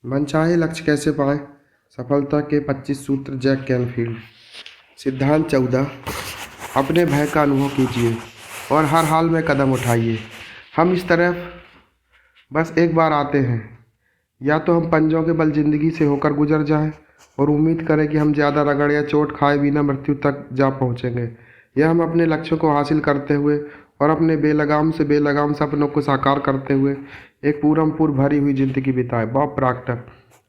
मनचाहे लक्ष्य कैसे पाएं? सफलता के 25 सूत्र जैक कैनफील्ड। सिद्धांत 14। अपने भय का अनुभव कीजिए और हर हाल में कदम उठाइए। हम इस तरफ बस एक बार आते हैं, या तो हम पंजों के बल जिंदगी से होकर गुजर जाएं और उम्मीद करें कि हम ज़्यादा रगड़ या चोट खाए बिना मृत्यु तक जा पहुंचेंगे, या हम अपने लक्ष्यों को हासिल करते हुए और अपने बेलगाम से बेलगाम सपनों को साकार करते हुए एक पूरमपूर भरी हुई जिंदगी बिताए। Bob Procter.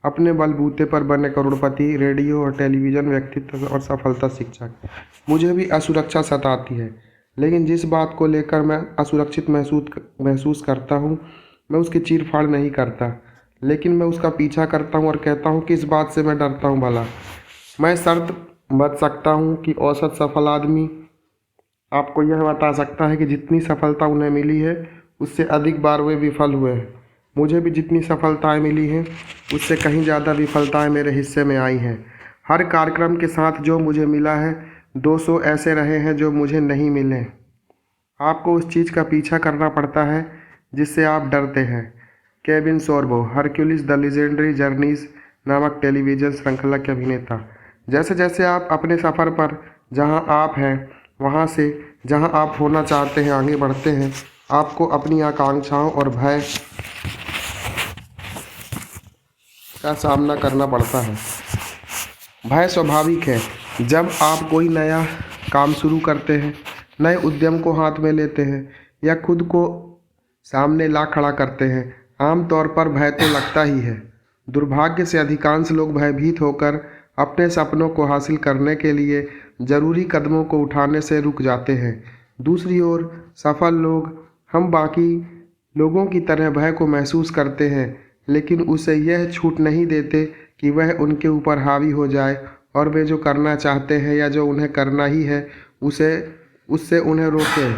अपने बलबूते पर बने करोड़पति, रेडियो और टेलीविज़न व्यक्तित्व और सफलता शिक्षक। मुझे भी असुरक्षा सताती है, लेकिन जिस बात को लेकर मैं असुरक्षित महसूस करता हूँ, मैं उसकी चीर-फाड़ नहीं करता, लेकिन मैं उसका पीछा करता हूँ और कहता हूँ कि इस बात से मैं डरता हूँ भला। मैं शर्त बच सकता हूँ कि औसत सफल आदमी आपको यह बता सकता है कि जितनी सफलता उन्हें मिली है, उससे अधिक बार वे विफल हुए हैं। मुझे भी जितनी सफलताएं मिली हैं, उससे कहीं ज़्यादा विफलताएं मेरे हिस्से में आई हैं। हर कार्यक्रम के साथ जो मुझे मिला है, 200 ऐसे रहे हैं जो मुझे नहीं मिले। आपको उस चीज़ का पीछा करना पड़ता है जिससे आप डरते हैं। Kevin Sorbo. Hercules the legendary journeys नामक टेलीविज़न श्रृंखला के अभिनेता। जैसे जैसे आप अपने सफ़र पर जहां आप हैं वहां से जहां आप होना चाहते हैं आगे बढ़ते हैं, आपको अपनी आकांक्षाओं और भय का सामना करना पड़ता है। भय स्वाभाविक है। जब आप कोई नया काम शुरू करते हैं, नए उद्यम को हाथ में लेते हैं या खुद को सामने ला खड़ा करते हैं, आमतौर पर भय तो लगता ही है। दुर्भाग्य से अधिकांश लोग भयभीत होकर अपने सपनों को हासिल करने के लिए जरूरी कदमों को उठाने से रुक जाते हैं। दूसरी ओर सफल लोग, हम बाकी लोगों की तरह भय को महसूस करते हैं, लेकिन उसे यह छूट नहीं देते कि वह उनके ऊपर हावी हो जाए और वे जो करना चाहते हैं या जो उन्हें करना ही है उससे उन्हें रोके।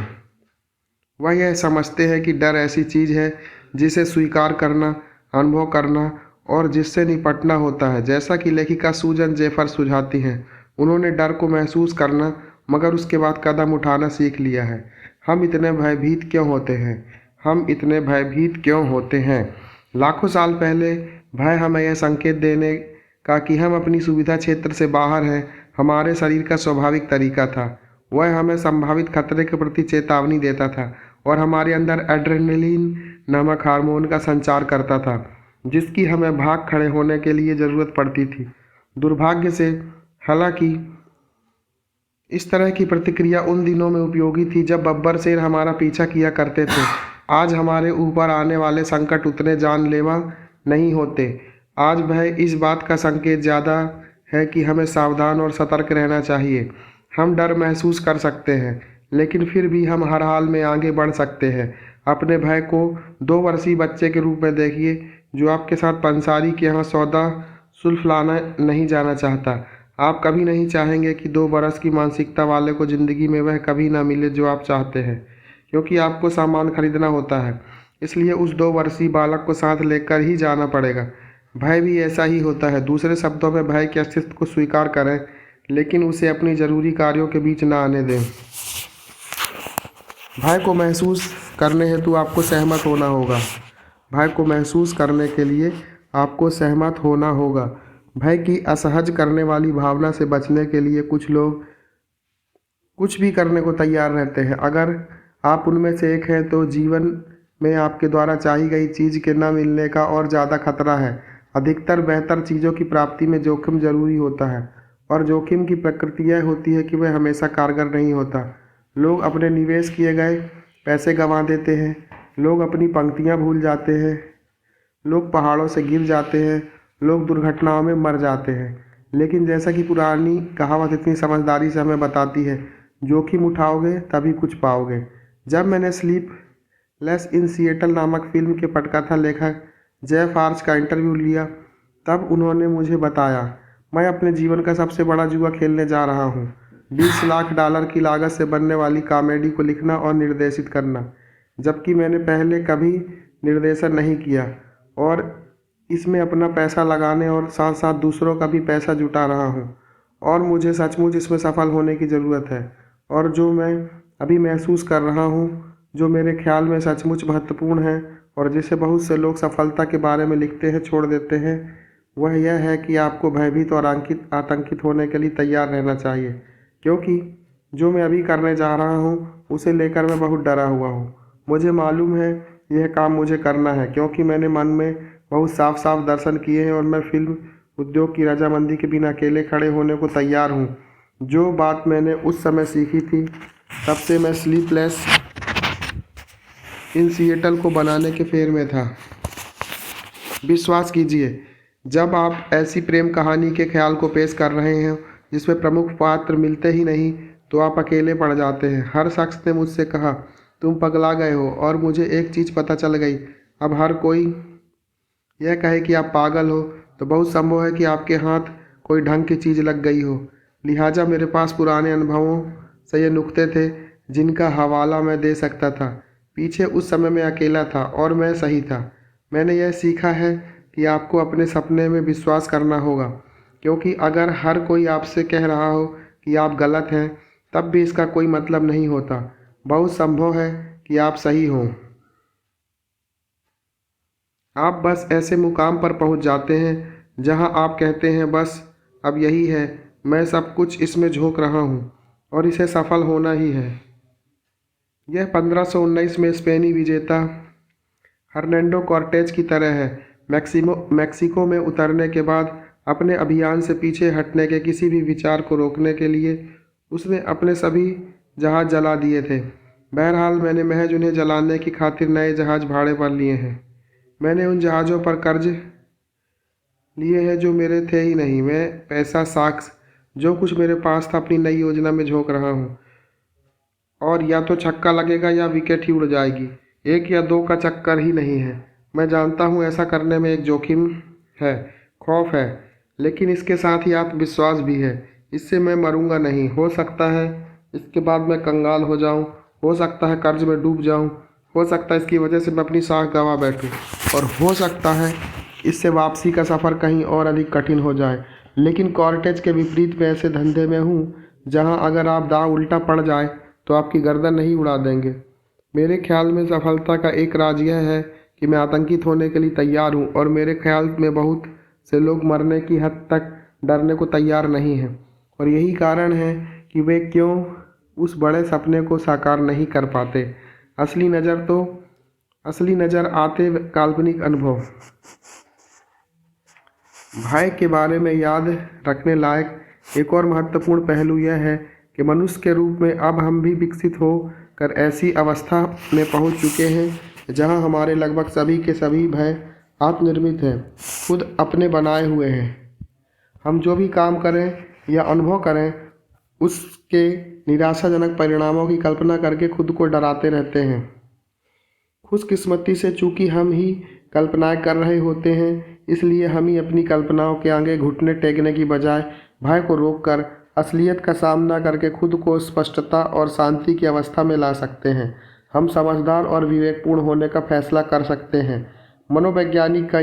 वह यह समझते हैं कि डर ऐसी चीज़ है जिसे स्वीकार करना, अनुभव करना और जिससे निपटना होता है। जैसा कि लेखिका सूजन जेफर सुझाती हैं, उन्होंने डर को महसूस करना मगर उसके बाद कदम उठाना सीख लिया है। हम इतने भयभीत क्यों होते हैं? हम इतने भयभीत क्यों होते हैं? लाखों साल पहले भय हमें यह संकेत देने का कि हम अपनी सुविधा क्षेत्र से बाहर हैं, हमारे शरीर का स्वाभाविक तरीका था। वह हमें संभावित खतरे के प्रति चेतावनी देता था और हमारे अंदर एड्रेनलिन नामक हार्मोन का संचार करता था, जिसकी हमें भाग खड़े होने के लिए ज़रूरत पड़ती थी। दुर्भाग्य से, हालांकि इस तरह की प्रतिक्रिया उन दिनों में उपयोगी थी जब बब्बर शेर हमारा पीछा किया करते थे। आज हमारे ऊपर आने वाले संकट उतने जानलेवा नहीं होते। आज भय इस बात का संकेत ज़्यादा है कि हमें सावधान और सतर्क रहना चाहिए। हम डर महसूस कर सकते हैं, लेकिन फिर भी हम हर हाल में आगे बढ़ सकते हैं। अपने भय को 2 वर्षीय बच्चे के रूप में देखिए जो आपके साथ पंसारी के यहाँ सौदा सुल्फलाना नहीं जाना चाहता। आप कभी नहीं चाहेंगे कि 2 बरस की मानसिकता वाले को ज़िंदगी में वह कभी ना मिले जो आप चाहते हैं, क्योंकि आपको सामान खरीदना होता है, इसलिए उस 2 वर्षीय बालक को साथ लेकर ही जाना पड़ेगा। भय भी ऐसा ही होता है। दूसरे शब्दों में, भय के अस्तित्व को स्वीकार करें, लेकिन उसे अपनी ज़रूरी कार्यों के बीच ना आने दें। भय को महसूस करने हेतु आपको सहमत होना होगा। भय को महसूस करने के लिए आपको सहमत होना होगा। भय की असहज करने वाली भावना से बचने के लिए कुछ लोग कुछ भी करने को तैयार रहते हैं। अगर आप उनमें से एक हैं, तो जीवन में आपके द्वारा चाही गई चीज़ के न मिलने का और ज़्यादा खतरा है। अधिकतर बेहतर चीज़ों की प्राप्ति में जोखिम जरूरी होता है, और जोखिम की प्रकृति यह होती है कि वह हमेशा कारगर नहीं होता। लोग अपने निवेश किए गए पैसे गंवा देते हैं, लोग अपनी पंक्तियाँ भूल जाते हैं, लोग पहाड़ों से गिर जाते हैं, लोग दुर्घटनाओं में मर जाते हैं। लेकिन जैसा कि पुरानी कहावत इतनी समझदारी से हमें बताती है, जोखिम उठाओगे तभी कुछ पाओगे। जब मैंने स्लीपलेस इन सिएटल नामक फिल्म के पटकथा लेखक जेफ आर्च का इंटरव्यू लिया, तब उन्होंने मुझे बताया, मैं अपने जीवन का सबसे बड़ा जुआ खेलने जा रहा हूँ। $20 लाख की लागत से बनने वाली कॉमेडी को लिखना और निर्देशित करना, जबकि मैंने पहले कभी निर्देशन नहीं किया, और इसमें अपना पैसा लगाने और साथ साथ दूसरों का भी पैसा जुटा रहा हूँ, और मुझे सचमुच इसमें सफल होने की ज़रूरत है। और जो मैं अभी महसूस कर रहा हूँ, जो मेरे ख्याल में सचमुच महत्वपूर्ण है और जिसे बहुत से लोग सफलता के बारे में लिखते हैं छोड़ देते हैं, वह यह है कि आपको भयभीत और आतंकित होने के लिए तैयार रहना चाहिए, क्योंकि जो मैं अभी करने जा रहा हूँ उसे लेकर मैं बहुत डरा हुआ हूँ। मुझे मालूम है यह काम मुझे करना है, क्योंकि मैंने मन में बहुत साफ साफ दर्शन किए हैं और मैं फिल्म उद्योग की रजामंदी के बिना अकेले खड़े होने को तैयार हूँ। जो बात मैंने उस समय सीखी थी, तब से मैं स्लीपलेस इन सिएटल को बनाने के फेर में था। विश्वास कीजिए, जब आप ऐसी प्रेम कहानी के ख्याल को पेश कर रहे हैं जिसमें प्रमुख पात्र मिलते ही नहीं, तो आप अकेले पड़ जाते हैं। हर शख्स ने मुझसे कहा तुम पगला गए हो, और मुझे एक चीज़ पता चल गई। अब हर कोई यह कहे कि आप पागल हो तो बहुत संभव है कि आपके हाथ कोई ढंग की चीज़ लग गई हो। लिहाजा मेरे पास पुराने अनुभवों से ये नुक्ते थे जिनका हवाला मैं दे सकता था। पीछे उस समय मैं अकेला था और मैं सही था। मैंने यह सीखा है कि आपको अपने सपने में विश्वास करना होगा, क्योंकि अगर हर कोई आपसे कह रहा हो कि आप गलत हैं, तब भी इसका कोई मतलब नहीं होता। बहुत संभव है कि आप सही हों। आप बस ऐसे मुकाम पर पहुंच जाते हैं जहां आप कहते हैं बस अब यही है, मैं सब कुछ इसमें झोंक रहा हूं और इसे सफल होना ही है। यह 1519 में स्पेनी विजेता हर्नांडो कॉर्टेज की तरह है। मैक्सिको में उतरने के बाद अपने अभियान से पीछे हटने के किसी भी विचार को रोकने के लिए उसने अपने सभी जहाज जला दिए थे। बहरहाल मैंने महज उन्हें जलाने की खातिर नए जहाज भाड़े पर लिए हैं। मैंने उन जहाज़ों पर कर्ज लिए हैं जो मेरे थे ही नहीं। मैं पैसा, साक्ष, जो कुछ मेरे पास था अपनी नई योजना में झोंक रहा हूँ, और या तो छक्का लगेगा या विकेट ही उड़ जाएगी। एक या दो का चक्कर ही नहीं है। मैं जानता हूँ ऐसा करने में एक जोखिम है, खौफ है, लेकिन इसके साथ ही आत्मविश्वास भी है। इससे मैं मरूंगा नहीं। हो सकता है इसके बाद मैं कंगाल हो जाऊं, हो सकता है कर्ज में डूब जाऊं, हो सकता है इसकी वजह से मैं अपनी सांस गंवा बैठूं, और हो सकता है इससे वापसी का सफ़र कहीं और अधिक कठिन हो जाए। लेकिन कॉर्टेज के विपरीत मैं ऐसे धंधे में हूँ जहाँ अगर आप दांव उल्टा पड़ जाए तो आपकी गर्दन नहीं उड़ा देंगे। मेरे ख्याल में सफलता का एक राज यह है कि मैं आतंकित होने के लिए तैयार हूँ, और मेरे ख्याल में बहुत से लोग मरने की हद तक डरने को तैयार नहीं हैं, और यही कारण है कि वे क्यों उस बड़े सपने को साकार नहीं कर पाते। असली नज़र आते काल्पनिक अनुभव। भय के बारे में याद रखने लायक एक और महत्वपूर्ण पहलू यह है कि मनुष्य के रूप में अब हम भी विकसित हो कर ऐसी अवस्था में पहुंच चुके हैं जहां हमारे लगभग सभी के सभी भय आत्मनिर्मित हैं, खुद अपने बनाए हुए हैं। हम जो भी काम करें या अनुभव करें, उसके निराशाजनक परिणामों की कल्पना करके खुद को डराते रहते हैं। खुशकिस्मती से चूंकि हम ही कल्पनाएं कर रहे होते हैं, इसलिए हम ही अपनी कल्पनाओं के आगे घुटने टेकने की बजाय भय को रोककर असलियत का सामना करके खुद को स्पष्टता और शांति की अवस्था में ला सकते हैं। हम समझदार और विवेकपूर्ण होने का फैसला कर सकते हैं। मनोवैज्ञानिक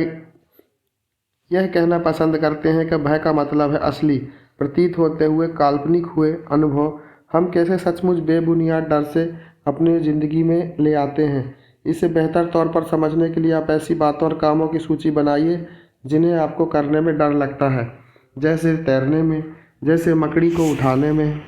यह कहना पसंद करते हैं कि भय का मतलब है असली प्रतीत होते हुए काल्पनिक हुए अनुभव हम कैसे सचमुच बेबुनियाद डर से अपनी ज़िंदगी में ले आते हैं। इसे बेहतर तौर पर समझने के लिए आप ऐसी बातों और कामों की सूची बनाइए जिन्हें आपको करने में डर लगता है, जैसे तैरने में, जैसे मकड़ी को उठाने में।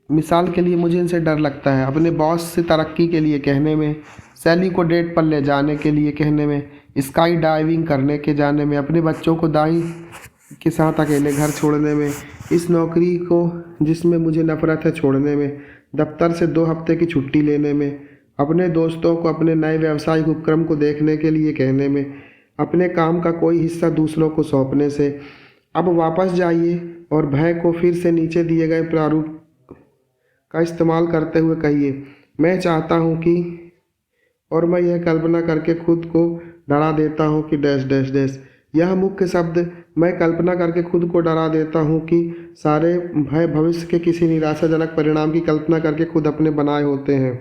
मिसाल के लिए मुझे इनसे डर लगता है अपने बॉस से तरक्की के लिए कहने में, सैली को डेट पर ले जाने के लिए कहने में, स्काई डाइविंग करने के जाने में, अपने बच्चों को दाई के साथ अकेले घर छोड़ने में, इस नौकरी को जिसमें मुझे नफरत है छोड़ने में, दफ्तर से 2 हफ्ते की छुट्टी लेने में, अपने दोस्तों को अपने नए व्यावसायिक उपक्रम को देखने के लिए कहने में, अपने काम का कोई हिस्सा दूसरों को सौंपने से। अब वापस जाइए और भय को फिर से नीचे दिए गए प्रारूप का इस्तेमाल करते हुए कहिए, मैं चाहता हूँ कि, और मैं यह कल्पना करके खुद को डरा देता हूँ कि डैश डैश डैश। यह मुख्य शब्द मैं कल्पना करके खुद को डरा देता हूँ कि सारे भय भविष्य के किसी निराशाजनक परिणाम की कल्पना करके खुद अपने बनाए होते हैं।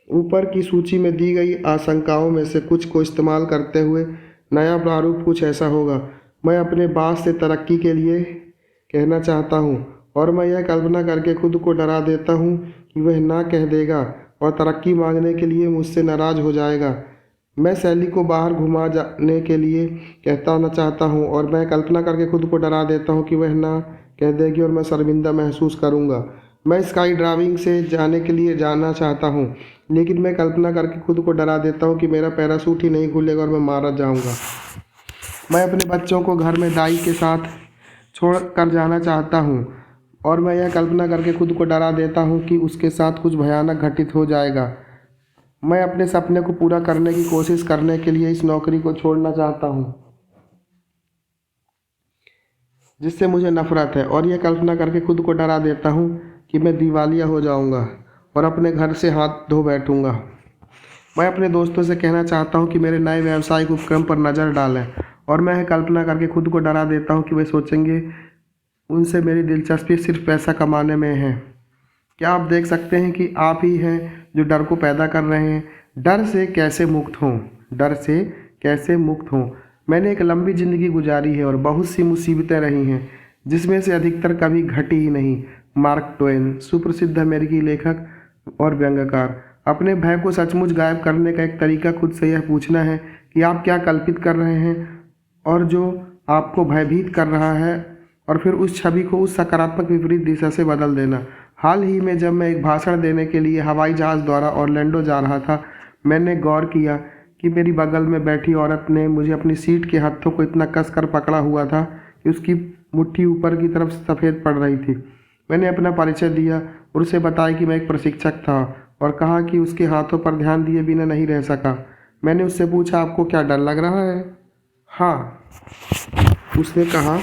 ऊपर की सूची में दी गई आशंकाओं में से कुछ को इस्तेमाल करते हुए नया प्रारूप कुछ ऐसा होगा। मैं अपने बॉस से तरक्की के लिए कहना चाहता हूँ और मैं यह कल्पना करके खुद को डरा देता हूँ कि वह ना कह देगा और तरक्की मांगने के लिए मुझसे नाराज़ हो जाएगा। मैं सैली को बाहर घुमा जाने के लिए कहता ना चाहता हूँ और मैं कल्पना करके खुद को डरा देता हूँ कि वह ना कह देगी और मैं शर्मिंदा महसूस करूँगा। मैं स्काई ड्राइविंग से जाने के लिए जाना चाहता हूँ, लेकिन मैं कल्पना करके खुद को डरा देता हूँ कि मेरा पैराशूट ही नहीं खुलेगा और मैं मारा जाऊँगा। मैं अपने बच्चों को घर में दाई के साथ छोड़ कर जाना चाहता हूँ और मैं यह कल्पना करके खुद को डरा देता हूँ कि उसके साथ कुछ भयानक घटित हो जाएगा। मैं अपने सपने को पूरा करने की कोशिश करने के लिए इस नौकरी को छोड़ना चाहता हूँ जिससे मुझे नफरत है, और यह कल्पना करके खुद को डरा देता हूँ कि मैं दिवालिया हो जाऊँगा और अपने घर से हाथ धो बैठूँगा। मैं अपने दोस्तों से कहना चाहता हूँ कि मेरे नए व्यावसायिक उपक्रम पर नज़र डालें, और मैं यह कल्पना करके खुद को डरा देता हूँ कि वे सोचेंगे उनसे मेरी दिलचस्पी सिर्फ पैसा कमाने में है। क्या आप देख सकते हैं कि आप ही हैं जो डर को पैदा कर रहे हैं? डर से कैसे मुक्त हों? डर से कैसे मुक्त हों? मैंने एक लंबी ज़िंदगी गुजारी है और बहुत सी मुसीबतें रही हैं, जिसमें से अधिकतर कभी घटी ही नहीं। मार्क ट्वेन, सुप्रसिद्ध अमेरिकी लेखक और व्यंग्यकार। अपने भय को सचमुच गायब करने का एक तरीका खुद से यह पूछना है कि आप क्या कल्पित कर रहे हैं और जो आपको भयभीत कर रहा है, और फिर उस छवि को उस सकारात्मक विपरीत दिशा से बदल देना। हाल ही में जब मैं एक भाषण देने के लिए हवाई जहाज़ द्वारा ऑरलैंडो जा रहा था, मैंने गौर किया कि मेरी बगल में बैठी औरत ने मुझे अपनी सीट के हाथों को इतना कसकर पकड़ा हुआ था कि उसकी मुट्ठी ऊपर की तरफ सफ़ेद पड़ रही थी। मैंने अपना परिचय दिया और उसे बताया कि मैं एक प्रशिक्षक था और कहा कि उसके हाथों पर ध्यान दिए बिना नहीं रह सका। मैंने उससे पूछा, आपको क्या डर लग रहा है? हाँ, उसने कहा।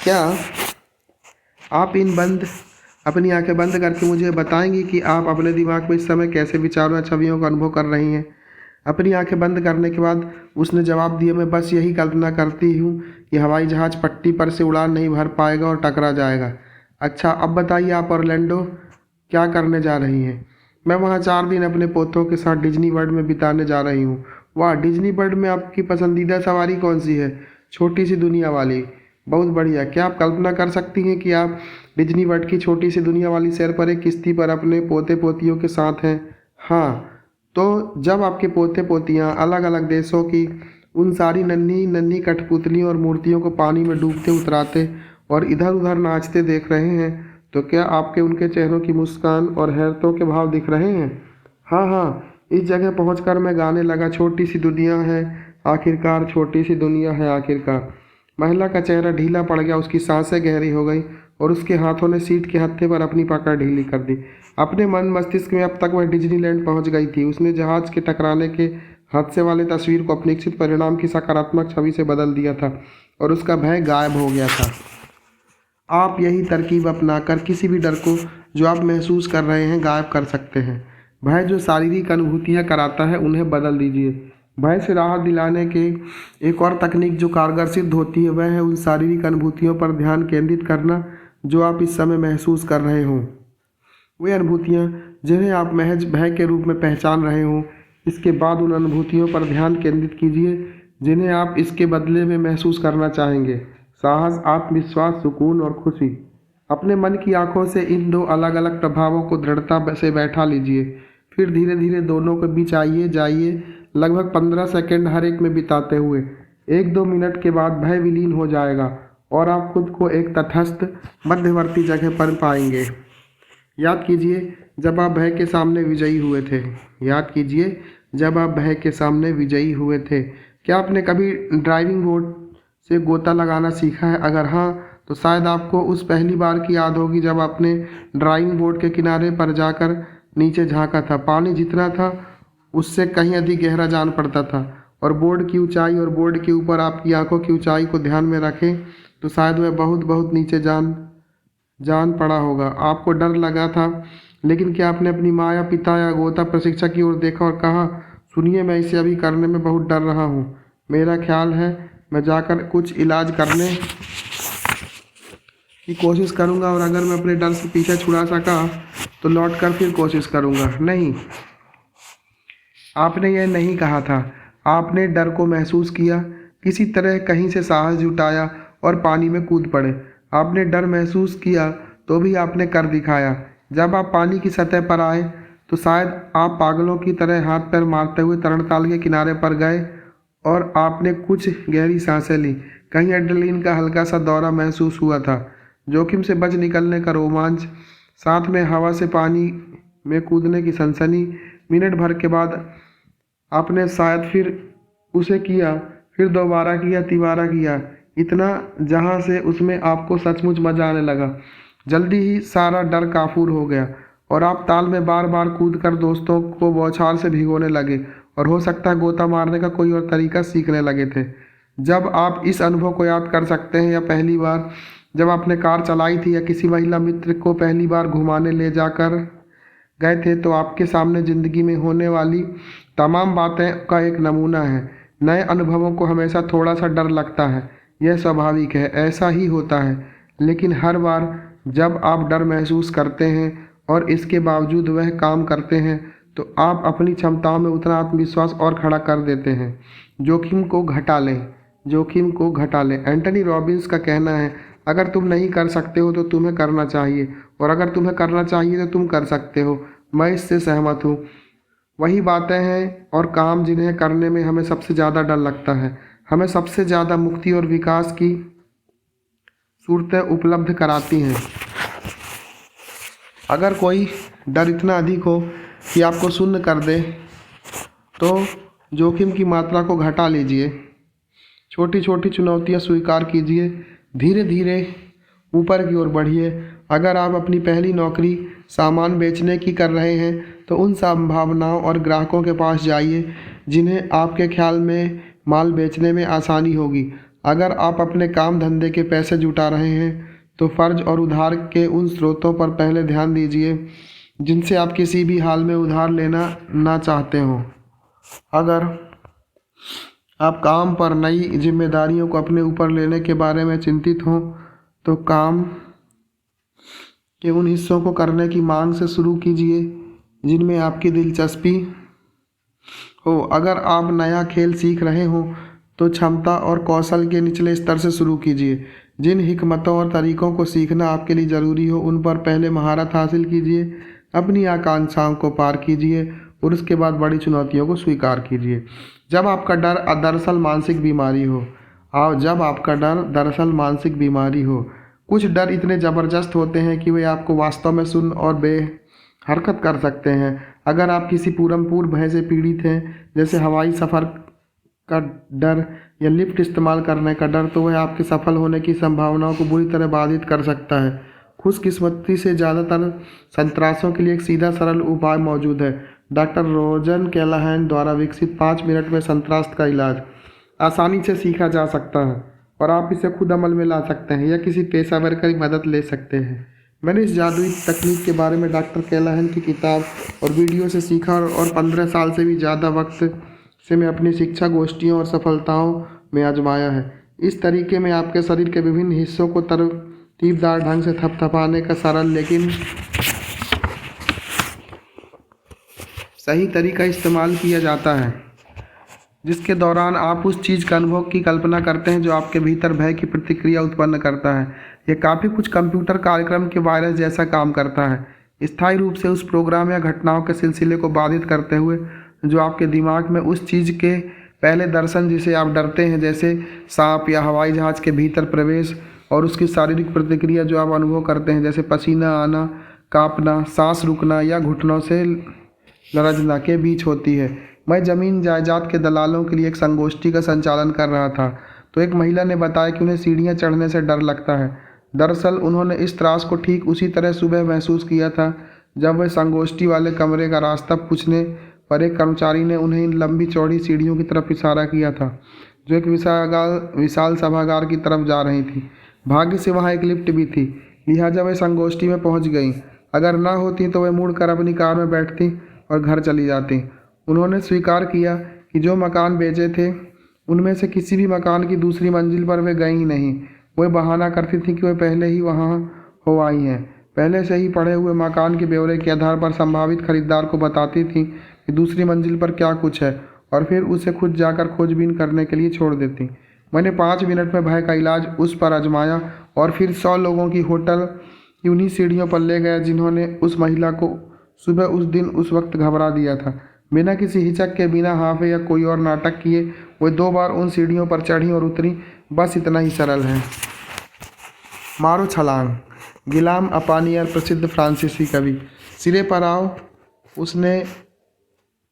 क्या आप अपनी आंखें बंद करके मुझे बताएंगी कि आप अपने दिमाग में इस समय कैसे विचारों या छवियों का अनुभव कर रही हैं? अपनी आंखें बंद करने के बाद उसने जवाब दिया, मैं बस यही कल्पना करती हूँ कि हवाई जहाज़ पट्टी पर से उड़ान नहीं भर पाएगा और टकरा जाएगा। अच्छा, अब बताइए आप ऑरलैंडो क्या करने जा रही हैं? मैं वहाँ 4 दिन अपने पोतों के साथ डिज्नी वर्ल्ड में बिताने जा रही हूँ। वाह, डिज्नी वर्ल्ड में आपकी पसंदीदा सवारी कौन सी है? छोटी सी दुनिया वाली। बहुत बढ़िया। क्या आप कल्पना कर सकती हैं कि आप डिज्नी वर्ल्ड की छोटी सी दुनिया वाली सैर पर एक किश्ती पर अपने पोते पोतियों के साथ हैं? हाँ, तो जब आपके पोते पोतियाँ अलग अलग देशों की उन सारी नन्ही नन्ही कठपुतलियों और मूर्तियों को पानी में डूबते उतराते और इधर उधर नाचते देख रहे हैं, तो क्या आपके उनके चेहरों की मुस्कान और हैरतों के भाव दिख रहे हैं? हाँ हाँ, इस जगह पहुंचकर मैं गाने लगा, छोटी सी दुनिया है आखिरकार, छोटी सी दुनिया है आखिरकार। महिला का चेहरा ढीला पड़ गया, उसकी सांसें गहरी हो गई और उसके हाथों ने सीट के हत्थे पर अपनी पकड़ ढीली कर दी। अपने मन मस्तिष्क में अब तक वह डिज्नीलैंड पहुंच गई थी। उसने जहाज के टकराने के हादसे वाले तस्वीर को अपने इच्छित परिणाम की सकारात्मक छवि से बदल दिया था और उसका भय गायब हो गया था। आप यही तरकीब अपनाकर किसी भी डर को जो आप महसूस कर रहे हैं गायब कर सकते हैं। भय जो शारीरिक अनुभूतियाँ कराता है उन्हें बदल दीजिए। भय से राहत दिलाने के एक और तकनीक जो कारगर सिद्ध होती है वह है उन शारीरिक अनुभूतियों पर ध्यान केंद्रित करना जो आप इस समय महसूस कर रहे हों। वे अनुभूतियाँ जिन्हें आप महज भय के रूप में पहचान रहे हों, इसके बाद उन अनुभूतियों पर ध्यान केंद्रित कीजिए जिन्हें आप इसके बदले में महसूस करना चाहेंगे। साहस, आत्मविश्वास, सुकून और खुशी। अपने मन की आंखों से इन 2 अलग अलग प्रभावों को दृढ़ता से बैठा लीजिए, फिर धीरे धीरे दोनों के बीच आइए जाइए, लगभग 15 सेकंड हर एक में बिताते हुए। 1-2 मिनट के बाद भय विलीन हो जाएगा और आप खुद को एक तटस्थ मध्यवर्ती जगह पर पाएंगे। याद कीजिए जब आप भय के सामने विजयी हुए थे। याद कीजिए जब आप भय के सामने विजयी हुए थे। क्या आपने कभी ड्राइविंग बोर्ड से गोता लगाना सीखा है? अगर हाँ, तो शायद आपको उस पहली बार की याद होगी जब आपने ड्राइविंग बोर्ड के किनारे पर जाकर नीचे झांका था। पानी जितना था उससे कहीं अधिक गहरा जान पड़ता था और बोर्ड की ऊंचाई और बोर्ड के ऊपर आपकी आंखों की ऊंचाई को ध्यान में रखें तो शायद वह बहुत बहुत नीचे जान पड़ा होगा। आपको डर लगा था, लेकिन क्या आपने अपनी माँ या पिता या गोता प्रशिक्षक की ओर देखा और कहा, सुनिए मैं इसे अभी करने में बहुत डर रहा हूँ, मेरा ख्याल है मैं जाकर कुछ इलाज करने की कोशिश करूँगा और अगर मैं अपने डर से पीछे छुड़ा सका तो लौट कर फिर कोशिश करूँगा। नहीं, आपने यह नहीं कहा था। आपने डर को महसूस किया, किसी तरह कहीं से साहस जुटाया और पानी में कूद पड़े। आपने डर महसूस किया तो भी आपने कर दिखाया। जब आप पानी की सतह पर आए तो शायद आप पागलों की तरह हाथ पैर मारते हुए तरणताल के किनारे पर गए और आपने कुछ गहरी सांसें ली। कहीं एड्रेनलिन का हल्का सा दौरा महसूस हुआ था, जोखिम से बच निकलने का रोमांच, साथ में हवा से पानी में कूदने की सनसनी। मिनट भर के बाद आपने शायद फिर उसे किया, फिर दोबारा किया, तिबारा किया, इतना जहाँ से उसमें आपको सचमुच मजा आने लगा। जल्दी ही सारा डर काफूर हो गया और आप ताल में बार बार कूदकर दोस्तों को बौछार से भिगोने लगे और हो सकता है गोता मारने का कोई और तरीका सीखने लगे थे। जब आप इस अनुभव को याद कर सकते हैं या पहली बार जब आपने कार चलाई थी या किसी महिला मित्र को पहली बार घुमाने ले जाकर गए थे, तो आपके सामने ज़िंदगी में होने वाली तमाम बातें का एक नमूना है। नए अनुभवों को हमेशा थोड़ा सा डर लगता है, यह स्वाभाविक है, ऐसा ही होता है। लेकिन हर बार जब आप डर महसूस करते हैं और इसके बावजूद वह काम करते हैं, तो आप अपनी क्षमताओं में उतना आत्मविश्वास और खड़ा कर देते हैं। जोखिम को घटा लें, जोखिम को घटा लें। एंटनी रॉबिन्स का कहना है, अगर तुम नहीं कर सकते हो तो तुम्हें करना चाहिए, और अगर तुम्हें करना चाहिए तो तुम कर सकते हो। मैं इससे सहमत हूँ। वही बातें हैं और काम जिन्हें करने में हमें सबसे ज़्यादा डर लगता है, हमें सबसे ज़्यादा मुक्ति और विकास की सूरतें उपलब्ध कराती हैं। अगर कोई डर इतना अधिक हो कि आपको शून्य कर दे, तो जोखिम की मात्रा को घटा लीजिए। छोटी छोटी चुनौतियां स्वीकार कीजिए, धीरे धीरे ऊपर की ओर बढ़िए। अगर आप अपनी पहली नौकरी सामान बेचने की कर रहे हैं, तो उन संभावनाओं और ग्राहकों के पास जाइए जिन्हें आपके ख्याल में माल बेचने में आसानी होगी। अगर आप अपने काम धंधे के पैसे जुटा रहे हैं, तो फ़र्ज और उधार के उन स्रोतों पर पहले ध्यान दीजिए जिनसे आप किसी भी हाल में उधार लेना ना चाहते हो। अगर आप काम पर नई जिम्मेदारियों को अपने ऊपर लेने के बारे में चिंतित हों, तो काम के उन हिस्सों को करने की मांग से शुरू कीजिए जिनमें आपकी दिलचस्पी हो। अगर आप नया खेल सीख रहे हो, तो क्षमता और कौशल के निचले स्तर से शुरू कीजिए। जिन हिकमतों और तरीकों को सीखना आपके लिए ज़रूरी हो, उन पर पहले महारत हासिल कीजिए। अपनी आकांक्षाओं को पार कीजिए और उसके बाद बड़ी चुनौतियों को स्वीकार कीजिए। जब आपका डर दरअसल मानसिक बीमारी हो, कुछ डर इतने ज़बरदस्त होते हैं कि वे आपको वास्तव में सुन्न और बेहरकत कर सकते हैं। अगर आप किसी पूर्व भय से पीड़ित हैं, जैसे हवाई सफ़र का डर या लिफ्ट इस्तेमाल करने का डर, तो वह आपके सफल होने की संभावनाओं को बुरी तरह बाधित कर सकता है। खुशकिस्मती से ज़्यादातर संत्रासों के लिए एक सीधा सरल उपाय मौजूद है। डॉक्टर रोजर कैलाहैन द्वारा विकसित 5 मिनट में संत्रास का इलाज आसानी से सीखा जा सकता है और आप इसे खुद अमल में ला सकते हैं या किसी पेशेवर की मदद ले सकते हैं। मैंने इस जादुई तकनीक के बारे में डॉक्टर कैलाहैन की किताब और वीडियो से सीखा और 15 साल से भी ज़्यादा वक्त से मैं अपनी शिक्षा गोष्ठियों और सफलताओं में आजमाया है। इस तरीके में आपके शरीर के विभिन्न हिस्सों को तरतीबदार ढंग से थपथपाने का सरल लेकिन सही तरीका इस्तेमाल किया जाता है, जिसके दौरान आप उस चीज़ का अनुभव की कल्पना करते हैं जो आपके भीतर भय की प्रतिक्रिया उत्पन्न करता है। यह काफ़ी कुछ कंप्यूटर कार्यक्रम के वायरस जैसा काम करता है, स्थायी रूप से उस प्रोग्राम या घटनाओं के सिलसिले को बाधित करते हुए जो आपके दिमाग में उस चीज़ के पहले दर्शन जिसे आप डरते हैं, जैसे सांप या हवाई जहाज़ के भीतर प्रवेश, और उसकी शारीरिक प्रतिक्रिया जो आप अनुभव करते हैं, जैसे पसीना आना, कांपना, सांस रुकना या घुटनों से लरजना के बीच होती है। मैं ज़मीन जायदाद के दलालों के लिए एक संगोष्ठी का संचालन कर रहा था, तो एक महिला ने बताया कि उन्हें सीढ़ियाँ चढ़ने से डर लगता है। दरअसल उन्होंने इस त्रास को ठीक उसी तरह सुबह महसूस किया था जब वह संगोष्ठी वाले कमरे का रास्ता पूछने पर एक कर्मचारी ने उन्हें इन लंबी चौड़ी सीढ़ियों की तरफ इशारा किया था जो एक विशाल सभागार की तरफ जा रही थी। भाग्य से वहाँ एक लिफ्ट भी थी, लिहाजा वे संगोष्ठी में पहुँच गईं। अगर ना होती तो वे मुड़कर अपनी कार में बैठती और घर चली जाती। उन्होंने स्वीकार किया कि जो मकान बेचे थे उनमें से किसी भी मकान की दूसरी मंजिल पर वे गई ही नहीं। वे बहाना करती थी कि वे पहले ही वहाँ हो आई हैं, पहले से ही पढ़े हुए मकान के ब्यौरे के आधार पर संभावित खरीदार को बताती थी कि दूसरी मंजिल पर क्या कुछ है और फिर उसे खुद जाकर खोजबीन करने के लिए छोड़ देती। मैंने 5 मिनट में भय का इलाज उस पर आजमाया और फिर 100 लोगों की होटल उन्हीं सीढ़ियों पर ले गया जिन्होंने उस महिला को सुबह उस दिन उस वक्त घबरा दिया था। बिना किसी हिचक के, बिना हाफे या कोई और नाटक किए वो 2 बार उन सीढ़ियों पर चढ़ी और उतरी। बस इतना ही सरल है। मारो छलांग। गिलाम अपानियर, प्रसिद्ध फ्रांसीसी कवि। सिरे पर आओ, उसने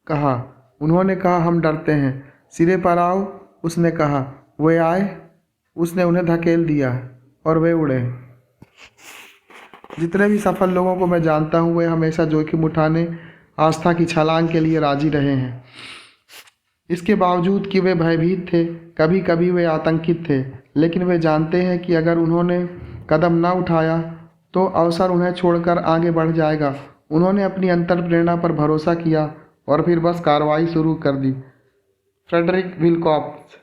कहा। उन्होंने कहा, हम डरते हैं। सिरे पर आओ, उसने कहा। वे आए, उसने उन्हें धकेल दिया और वे उड़े। जितने भी सफल लोगों को मैं जानता हूँ वे हमेशा जोखिम उठाने, आस्था की छलांग के लिए राजी रहे हैं। इसके बावजूद कि वे भयभीत थे, कभी कभी वे आतंकित थे, लेकिन वे जानते हैं कि अगर उन्होंने कदम न उठाया तो अवसर उन्हें छोड़कर आगे बढ़ जाएगा। उन्होंने अपनी अंतर प्रेरणा पर भरोसा किया और फिर बस कार्रवाई शुरू कर दी। Frederick Wilcox.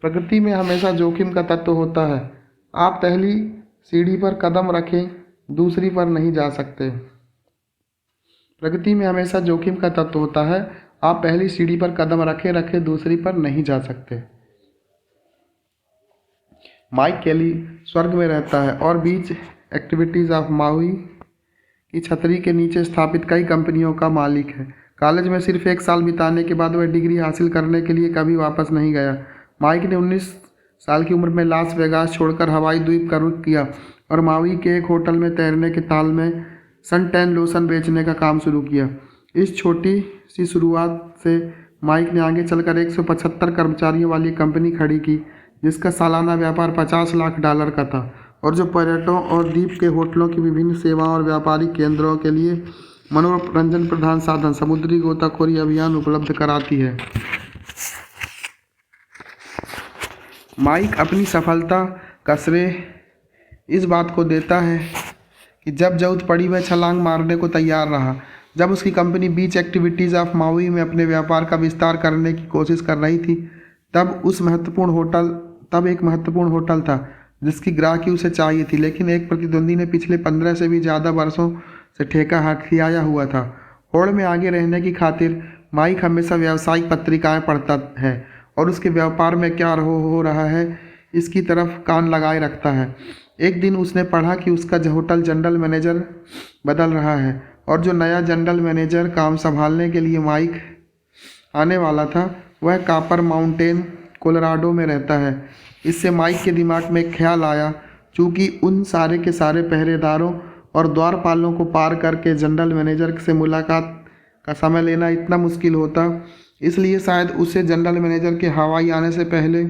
प्रकृति में हमेशा जोखिम का तत्व होता है। आप पहली सीढ़ी पर कदम रखें, दूसरी पर नहीं जा सकते। प्रकृति में हमेशा जोखिम का तत्व होता है। आप पहली सीढ़ी पर कदम रखे दूसरी पर नहीं जा सकते। माइक केली स्वर्ग में रहता है और बीच एक्टिविटीज़ ऑफ माउई की छतरी के नीचे स्थापित कई कंपनियों का मालिक है। कॉलेज में सिर्फ 1 साल बिताने के बाद वह डिग्री हासिल करने के लिए कभी वापस नहीं गया। माइक ने 19 साल की उम्र में लास वेगास छोड़कर हवाई द्वीप का रुख किया और माउई के एक होटल में तैरने के ताल में सनटैन लोशन बेचने का काम शुरू किया। इस छोटी सी शुरुआत से माइक ने आगे चलकर 175 कर्मचारियों वाली कंपनी खड़ी की, जिसका सालाना व्यापार $50 लाख का था और जो पर्यटकों और द्वीप के होटलों की विभिन्न सेवाओं और व्यापारिक केंद्रों के लिए मनोरंजन प्रधान साधन, समुद्री गोताखोरी अभियान उपलब्ध कराती है। माइक अपनी सफलता का श्रेय इस बात को देता है कि जब जरूरत पड़ी वह छलांग मारने को तैयार रहा। जब उसकी company beach activities of MAUI में अपने व्यापार का विस्तार करने की कोशिश कर रही थी, तब एक महत्वपूर्ण होटल था जिसकी ग्राहकी उसे चाहिए थी, लेकिन एक प्रतिद्वंदी ने पिछले 15 से भी ज़्यादा वर्षों से ठेका हथियाया हुआ था। होड़ में आगे रहने की खातिर माइक हमेशा व्यावसायिक पत्रिकाएं पढ़ता है और उसके व्यापार में क्या हो रहा है इसकी तरफ कान लगाए रखता है। एक दिन उसने पढ़ा कि उसका होटल जनरल मैनेजर बदल रहा है और जो नया जनरल मैनेजर काम संभालने के लिए माइक आने वाला था वह कापर माउंटेन, कोलोराडो में रहता है। इससे माइक के दिमाग में एक ख्याल आया, चूँकि उन सारे के सारे पहरेदारों और द्वारपालों को पार करके जनरल मैनेजर से मुलाकात का समय लेना इतना मुश्किल होता, इसलिए शायद उसे जनरल मैनेजर के हवाई आने से पहले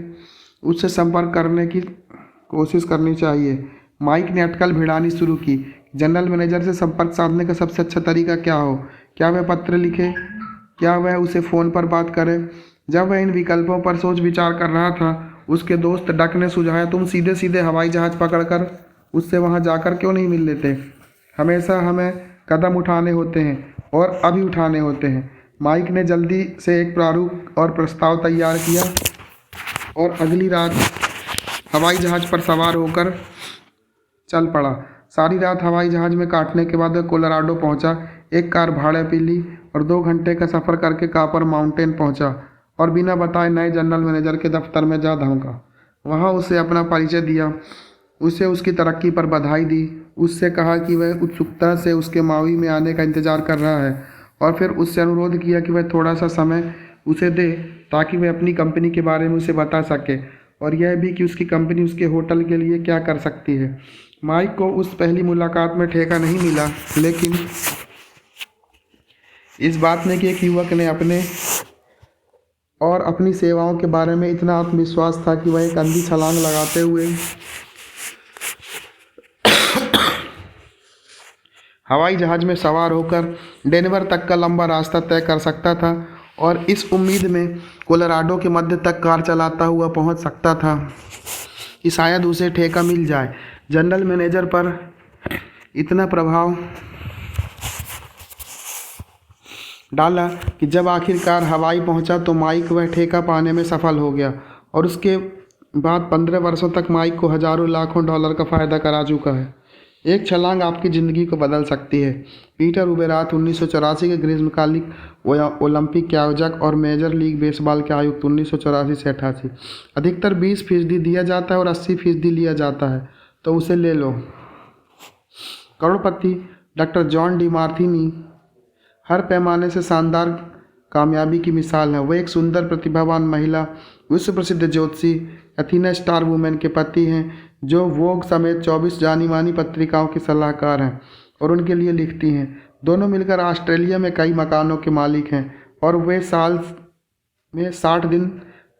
उससे संपर्क करने की कोशिश करनी चाहिए। माइक ने अटकल भिड़ानी शुरू की। जनरल मैनेजर से संपर्क साधने का सबसे अच्छा तरीका क्या हो? क्या वह पत्र लिखे? क्या वह उसे फ़ोन पर बात करे? जब वह इन विकल्पों पर सोच विचार कर रहा था, उसके दोस्त डक ने सुझाया, तुम सीधे सीधे हवाई जहाज़ पकड़कर उससे वहां जाकर क्यों नहीं मिल लेते? हमेशा हमें कदम उठाने होते हैं और अभी उठाने होते हैं। माइक ने जल्दी से एक प्रारूप और प्रस्ताव तैयार किया और अगली रात हवाई जहाज़ पर सवार होकर चल पड़ा। सारी रात हवाई जहाज़ में काटने के बाद वह कोलोराडो पहुंचा। एक कार भाड़े पे ली और 2 घंटे का सफ़र करके कापर माउंटेन पहुंचा और बिना बताए नए जनरल मैनेजर के दफ्तर में जा धमका। वहां उसे अपना परिचय दिया, उसे उसकी तरक्की पर बधाई दी, उससे कहा कि वह उत्सुकता से उसके माउई में आने का इंतज़ार कर रहा है और फिर उससे अनुरोध किया कि वह थोड़ा सा समय उसे दे ताकि वह अपनी कंपनी के बारे में उसे बता सके और यह भी कि उसकी कंपनी उसके होटल के लिए क्या कर सकती है। माइक को उस पहली मुलाकात में ठेका नहीं मिला, लेकिन इस बात ने कि एक युवक ने अपने और अपनी सेवाओं के बारे में इतना आत्मविश्वास था कि वह एक अंधी छलांग लगाते हुए हवाई जहाज़ में सवार होकर डेनवर तक का लंबा रास्ता तय कर सकता था और इस उम्मीद में कोलोराडो के मध्य तक कार चलाता हुआ पहुंच सकता था कि शायद उसे ठेका मिल जाए। जनरल मैनेजर पर इतना प्रभाव डाला कि जब आखिरकार हवाई पहुंचा तो माइक वह ठेका पाने में सफल हो गया और उसके बाद 15 वर्षों तक माइक को हज़ारों लाखों डॉलर का फ़ायदा करा चुका है। एक छलांग आपकी ज़िंदगी को बदल सकती है। पीटर उबेरात 1984 के ग्रीष्मकालिक ओलंपिक के आयोजक और मेजर लीग बेसबॉल के आयुक्त 1984 से 88। अधिकतर 20% दिया जाता है और 80% लिया जाता है, तो उसे ले लो। करोड़पति डॉक्टर जॉन डी मार्थिनी हर पैमाने से शानदार कामयाबी की मिसाल है। वह एक सुंदर प्रतिभावान महिला, विश्व प्रसिद्ध ज्योतिषी एथीना स्टार वुमेन के पति हैं, जो वोग समेत 24 जानी मानी पत्रिकाओं की सलाहकार हैं और उनके लिए लिखती हैं। दोनों मिलकर ऑस्ट्रेलिया में कई मकानों के मालिक हैं और वे साल में 60 दिन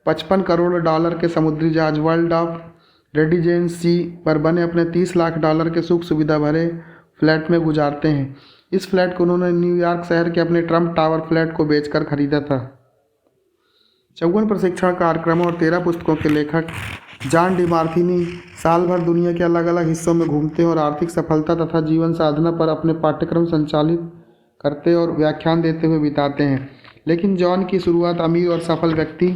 $55 करोड़ के समुद्री जहाज वर्ल्ड ऑफ रेडिजेंस सी पर बने अपने $30 लाख के सुख सुविधा भरे फ्लैट में गुजारते हैं। इस फ्लैट को उन्होंने न्यूयॉर्क शहर के अपने ट्रम्प टावर फ्लैट को बेचकर खरीदा था। 54 प्रशिक्षण कार्यक्रमों और 13 पुस्तकों के लेखक जॉन डी मार्थिनी साल भर दुनिया के अलग अलग हिस्सों में घूमते हैं और आर्थिक सफलता तथा जीवन साधना पर अपने पाठ्यक्रम संचालित करते और व्याख्यान देते हुए बिताते हैं। लेकिन जॉन की शुरुआत अमीर और सफल व्यक्ति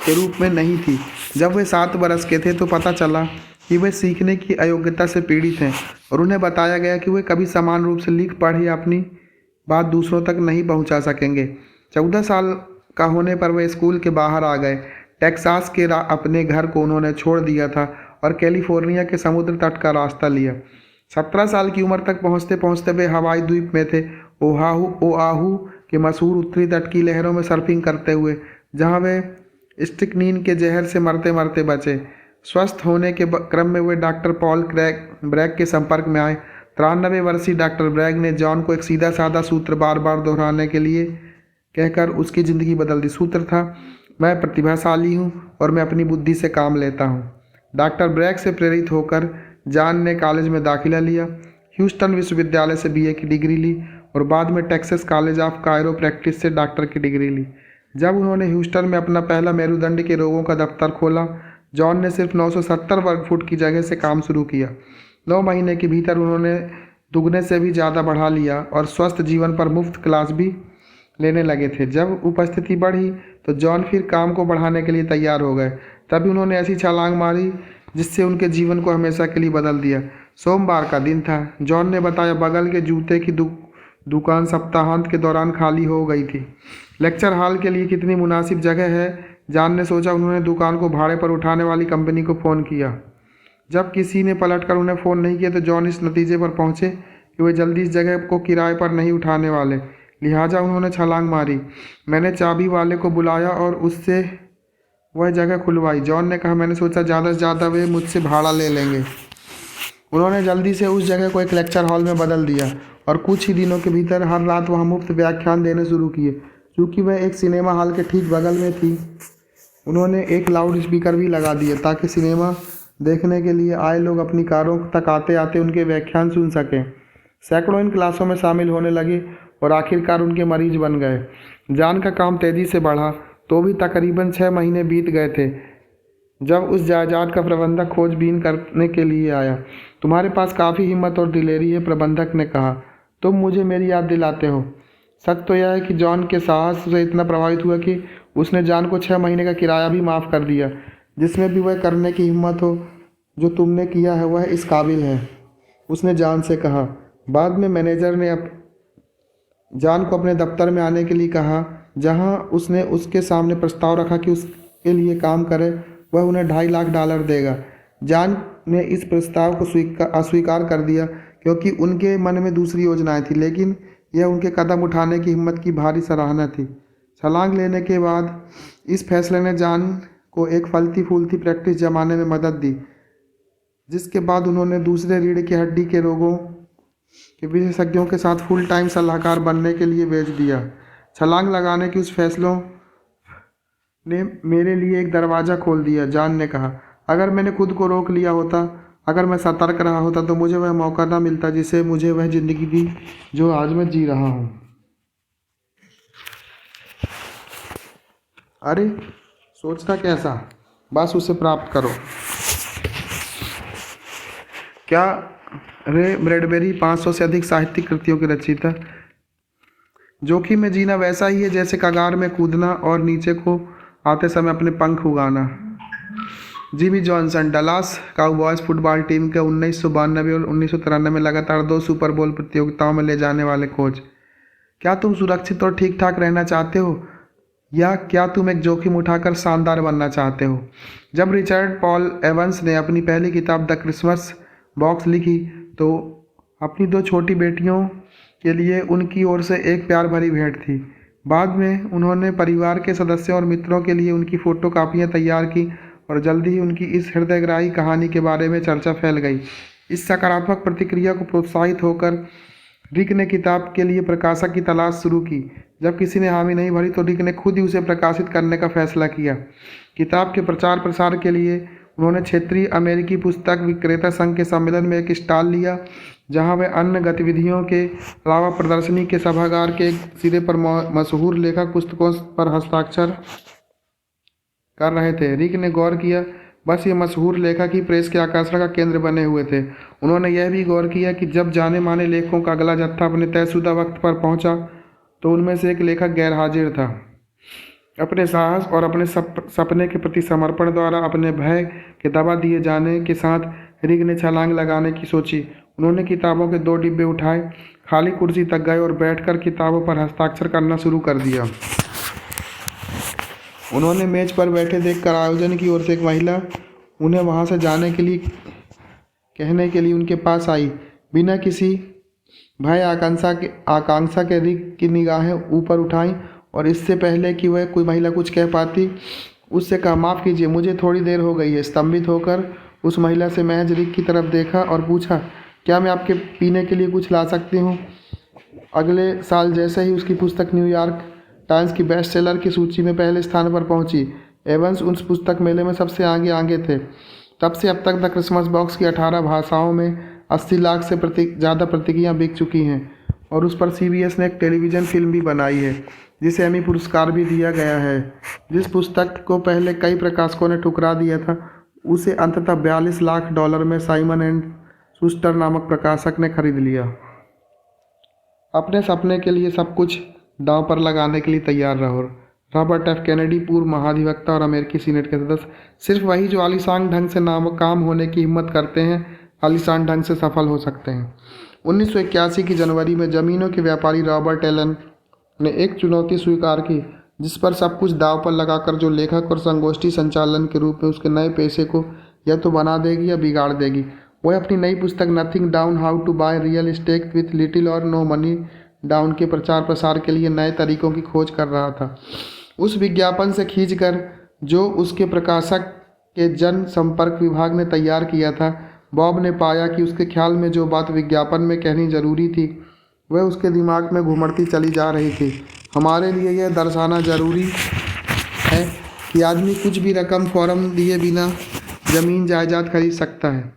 के रूप में नहीं थी। जब वे 7 बरस के थे तो पता चला कि वे सीखने की अयोग्यता से पीड़ित हैं और उन्हें बताया गया कि वे कभी समान रूप से लिख पढ़ या अपनी बात दूसरों तक नहीं पहुंचा सकेंगे। 14 साल का होने पर वे स्कूल के बाहर आ गए। टेक्सास के अपने घर को उन्होंने छोड़ दिया था और कैलिफोर्निया के समुद्र तट का रास्ता लिया। 17 साल की उम्र तक पहुँचते पहुँचते वे हवाई द्वीप में थे, ओआहू के मशहूर उत्तरी तट की लहरों में सर्फिंग करते हुए, जहाँ वे स्ट्रिक्नीन के जहर से मरते मरते बचे। स्वस्थ होने के क्रम में वे डॉक्टर पॉल ब्रैग के संपर्क में आए। 93 वर्षीय डॉक्टर ब्रैग ने जॉन को एक सीधा साधा सूत्र बार बार दोहराने के लिए कहकर उसकी ज़िंदगी बदल दी। सूत्र था, मैं प्रतिभाशाली हूँ और मैं अपनी बुद्धि से काम लेता हूँ। डॉक्टर ब्रैग से प्रेरित होकर जॉन ने कॉलेज में दाखिला लिया, ह्यूस्टन विश्वविद्यालय से BA की डिग्री ली और बाद में टेक्सास कॉलेज ऑफ कायरोप्रैक्टिस से डॉक्टर की डिग्री ली। जब उन्होंने ह्यूस्टन में अपना पहला मेरुदंड के रोगों का दफ्तर खोला, जॉन ने सिर्फ 970 वर्ग फुट की जगह से काम शुरू किया। 9 महीने के भीतर उन्होंने दुगने से भी ज़्यादा बढ़ा लिया और स्वस्थ जीवन पर मुफ्त क्लास भी लेने लगे थे। जब उपस्थिति बढ़ी तो जॉन फिर काम को बढ़ाने के लिए तैयार हो गए। तभी उन्होंने ऐसी छलांग मारी जिससे उनके जीवन को हमेशा के लिए बदल दिया। सोमवार का दिन था। जॉन ने बताया, बगल के जूते की दुकान सप्ताहांत के दौरान खाली हो गई थी। लेक्चर हॉल के लिए कितनी मुनासिब जगह है, जॉन ने सोचा। उन्होंने दुकान को भाड़े पर उठाने वाली कंपनी को फ़ोन किया। जब किसी ने पलटकर उन्हें फ़ोन नहीं किया तो जॉन इस नतीजे पर पहुंचे कि वे जल्दी इस जगह को किराए पर नहीं उठाने वाले, लिहाजा उन्होंने छलांग मारी। मैंने चाबी वाले को बुलाया और उससे वह जगह खुलवाई। जॉन ने कहा, मैंने सोचा ज़्यादा से ज़्यादा वे मुझसे भाड़ा ले लेंगे। उन्होंने जल्दी से उस जगह को एक लेक्चर हॉल में बदल दिया और कुछ ही दिनों के भीतर हर रात वहाँ मुफ्त व्याख्यान देने शुरू किए। क्योंकि वह एक सिनेमा हॉल के ठीक बगल में थी, उन्होंने एक लाउड स्पीकर भी लगा दिए ताकि सिनेमा देखने के लिए आए लोग अपनी कारों तक आते आते उनके व्याख्यान सुन सकें। सैकड़ों इन क्लासों में शामिल होने लगे और आखिरकार उनके मरीज बन गए। जॉन का काम तेज़ी से बढ़ा तो भी तकरीबन 6 महीने बीत गए थे जब उस जायदाद का प्रबंधक खोजबीन करने के लिए आया। तुम्हारे पास काफ़ी हिम्मत और दिलेरी है, प्रबंधक ने कहा। तुम मुझे मेरी याद दिलाते हो। सच तो यह है कि जॉन के साहस से इतना प्रभावित हुआ कि उसने जॉन को 6 महीने का किराया भी माफ़ कर दिया। जिसमें भी वह करने की हिम्मत हो जो तुमने किया है, वह इस काबिल है, उसने जॉन से कहा। बाद में मैनेजर ने जॉन को अपने दफ्तर में आने के लिए कहा, जहां उसने उसके सामने प्रस्ताव रखा कि उसके लिए काम करे। वह उन्हें $2.5 लाख देगा। जॉन ने इस प्रस्ताव को अस्वीकार कर दिया क्योंकि उनके मन में दूसरी योजनाएं थी, लेकिन यह उनके कदम उठाने की हिम्मत की भारी सराहना थी। छलांग लेने के बाद इस फैसले ने जॉन को एक फलती फूलती प्रैक्टिस जमाने में मदद दी, जिसके बाद उन्होंने दूसरे रीढ़ की हड्डी के रोगों के विशेषज्ञों के साथ फुल टाइम सलाहकार बनने के लिए भेज दिया। छलांग लगाने के उस फैसलों ने मेरे लिए एक दरवाज़ा खोल दिया, जॉन ने कहा। अगर मैंने खुद को रोक लिया होता, अगर मैं सतर्क रहा होता, तो मुझे वह मौका न मिलता जिसे मुझे वह ज़िंदगी दी जो आज मैं जी रहा हूँ। अरे सोचना कैसा, बस उसे प्राप्त करो। क्या रे ब्रैडबरी 500 से अधिक साहित्यिक कृतियों की रचयिता। जोखिम में जीना वैसा ही है जैसे कगार में कूदना और नीचे को आते समय अपने पंख उगाना। Jimmy Johnson Dallas cowboys football team के 1992 और 1993 में लगातार 2 सुपर बोल प्रतियोगिताओं में ले जाने वाले कोच। क्या तुम सुरक्षित और ठीक ठाक रहना चाहते हो, या क्या तुम एक जोखिम उठाकर शानदार बनना चाहते हो? जब रिचर्ड पॉल एवंस ने अपनी पहली किताब द क्रिसमस बॉक्स लिखी तो अपनी 2 छोटी बेटियों के लिए उनकी ओर से एक प्यार भरी भेंट थी। बाद में उन्होंने परिवार के सदस्यों और मित्रों के लिए उनकी फ़ोटो कापियाँ तैयार की और जल्दी ही उनकी इस हृदयग्राही कहानी के बारे में चर्चा फैल गई। इस सकारात्मक प्रतिक्रिया को प्रोत्साहित होकर रिक ने किताब के लिए प्रकाशक की तलाश शुरू की। जब किसी ने हामी नहीं भरी तो रिक ने खुद ही उसे प्रकाशित करने का फैसला किया। किताब के प्रचार प्रसार के लिए उन्होंने क्षेत्रीय अमेरिकी पुस्तक विक्रेता संघ के सम्मेलन में एक स्टॉल लिया, जहां वे अन्य गतिविधियों के अलावा प्रदर्शनी के सभागार के एक सिरे पर मशहूर लेखक पुस्तकों पर हस्ताक्षर कर रहे थे। रिक ने गौर किया, बस ये मशहूर लेखक ही प्रेस के आकर्षण का केंद्र बने हुए थे। उन्होंने यह भी गौर किया कि जब जाने माने लेखकों का अगला जत्था अपने तयशुदा वक्त पर पहुंचा तो उनमें से एक लेखक गैरहाजिर था। अपने साहस और अपने सपने के प्रति समर्पण द्वारा अपने भय के दबा दिए जाने के साथ रिक ने छलांग लगाने की सोची। उन्होंने किताबों के 2 डिब्बे उठाए, खाली कुर्सी तक गए और बैठकर किताबों पर हस्ताक्षर करना शुरू कर दिया। उन्होंने मेज पर बैठे देखकर आयोजन की ओर से एक महिला उन्हें वहां से जाने के लिए कहने के लिए उनके पास आई। बिना किसी भय आकांक्षा के रिक की निगाहें ऊपर उठाईं और इससे पहले कि वह कोई महिला कुछ कह पाती उससे कहा, माफ़ कीजिए, मुझे थोड़ी देर हो गई है। स्तंभित होकर उस महिला से महज रिक की तरफ देखा और पूछा, क्या मैं आपके पीने के लिए कुछ ला सकती हूँ? अगले साल जैसे ही उसकी पुस्तक न्यूयॉर्क टाइम्स की बेस्ट सेलर की सूची में पहले स्थान पर पहुंची, एवंस उस पुस्तक मेले में सबसे आगे थे। तब से अब तक द क्रिसमस बॉक्स की 18 भाषाओं में 80 लाख से ज़्यादा प्रतियां बिक चुकी हैं और उस पर CBS ने एक टेलीविज़न फिल्म भी बनाई है, जिसे एमी पुरस्कार भी दिया गया है। जिस पुस्तक को पहले कई प्रकाशकों ने ठुकरा दिया था, उसे अंततः $42 लाख में साइमन एंड शूस्टर नामक प्रकाशक ने खरीद लिया। अपने सपने के लिए सब कुछ दांव पर लगाने के लिए तैयार रहो। Robert F. कैनेडी, पूर्व महाधिवक्ता और अमेरिकी सीनेट के सदस्य। सिर्फ वही जो आलीशान ढंग से नाकाम होने की हिम्मत करते हैं, आलीशान ढंग से सफल हो सकते हैं। 1981 की जनवरी में ज़मीनों के व्यापारी रॉबर्ट एलन ने एक चुनौती स्वीकार की, जिस पर सब कुछ दांव पर लगाकर जो लेखक और संगोष्ठी संचालन के रूप में उसके नए पेशे को या तो बना देगी या बिगाड़ देगी। वह अपनी नई पुस्तक nothing down, how to buy real estate with little और नो मनी डाउन के प्रचार प्रसार के लिए नए तरीकों की खोज कर रहा था। उस विज्ञापन से खींचकर जो उसके प्रकाशक के जन संपर्क विभाग ने तैयार किया था, बॉब ने पाया कि उसके ख्याल में जो बात विज्ञापन में कहनी जरूरी थी वह उसके दिमाग में घुमड़ती चली जा रही थी। हमारे लिए यह दर्शाना जरूरी है कि आदमी कुछ भी रकम फौरन दिए बिना जमीन जायदाद खरीद सकता है।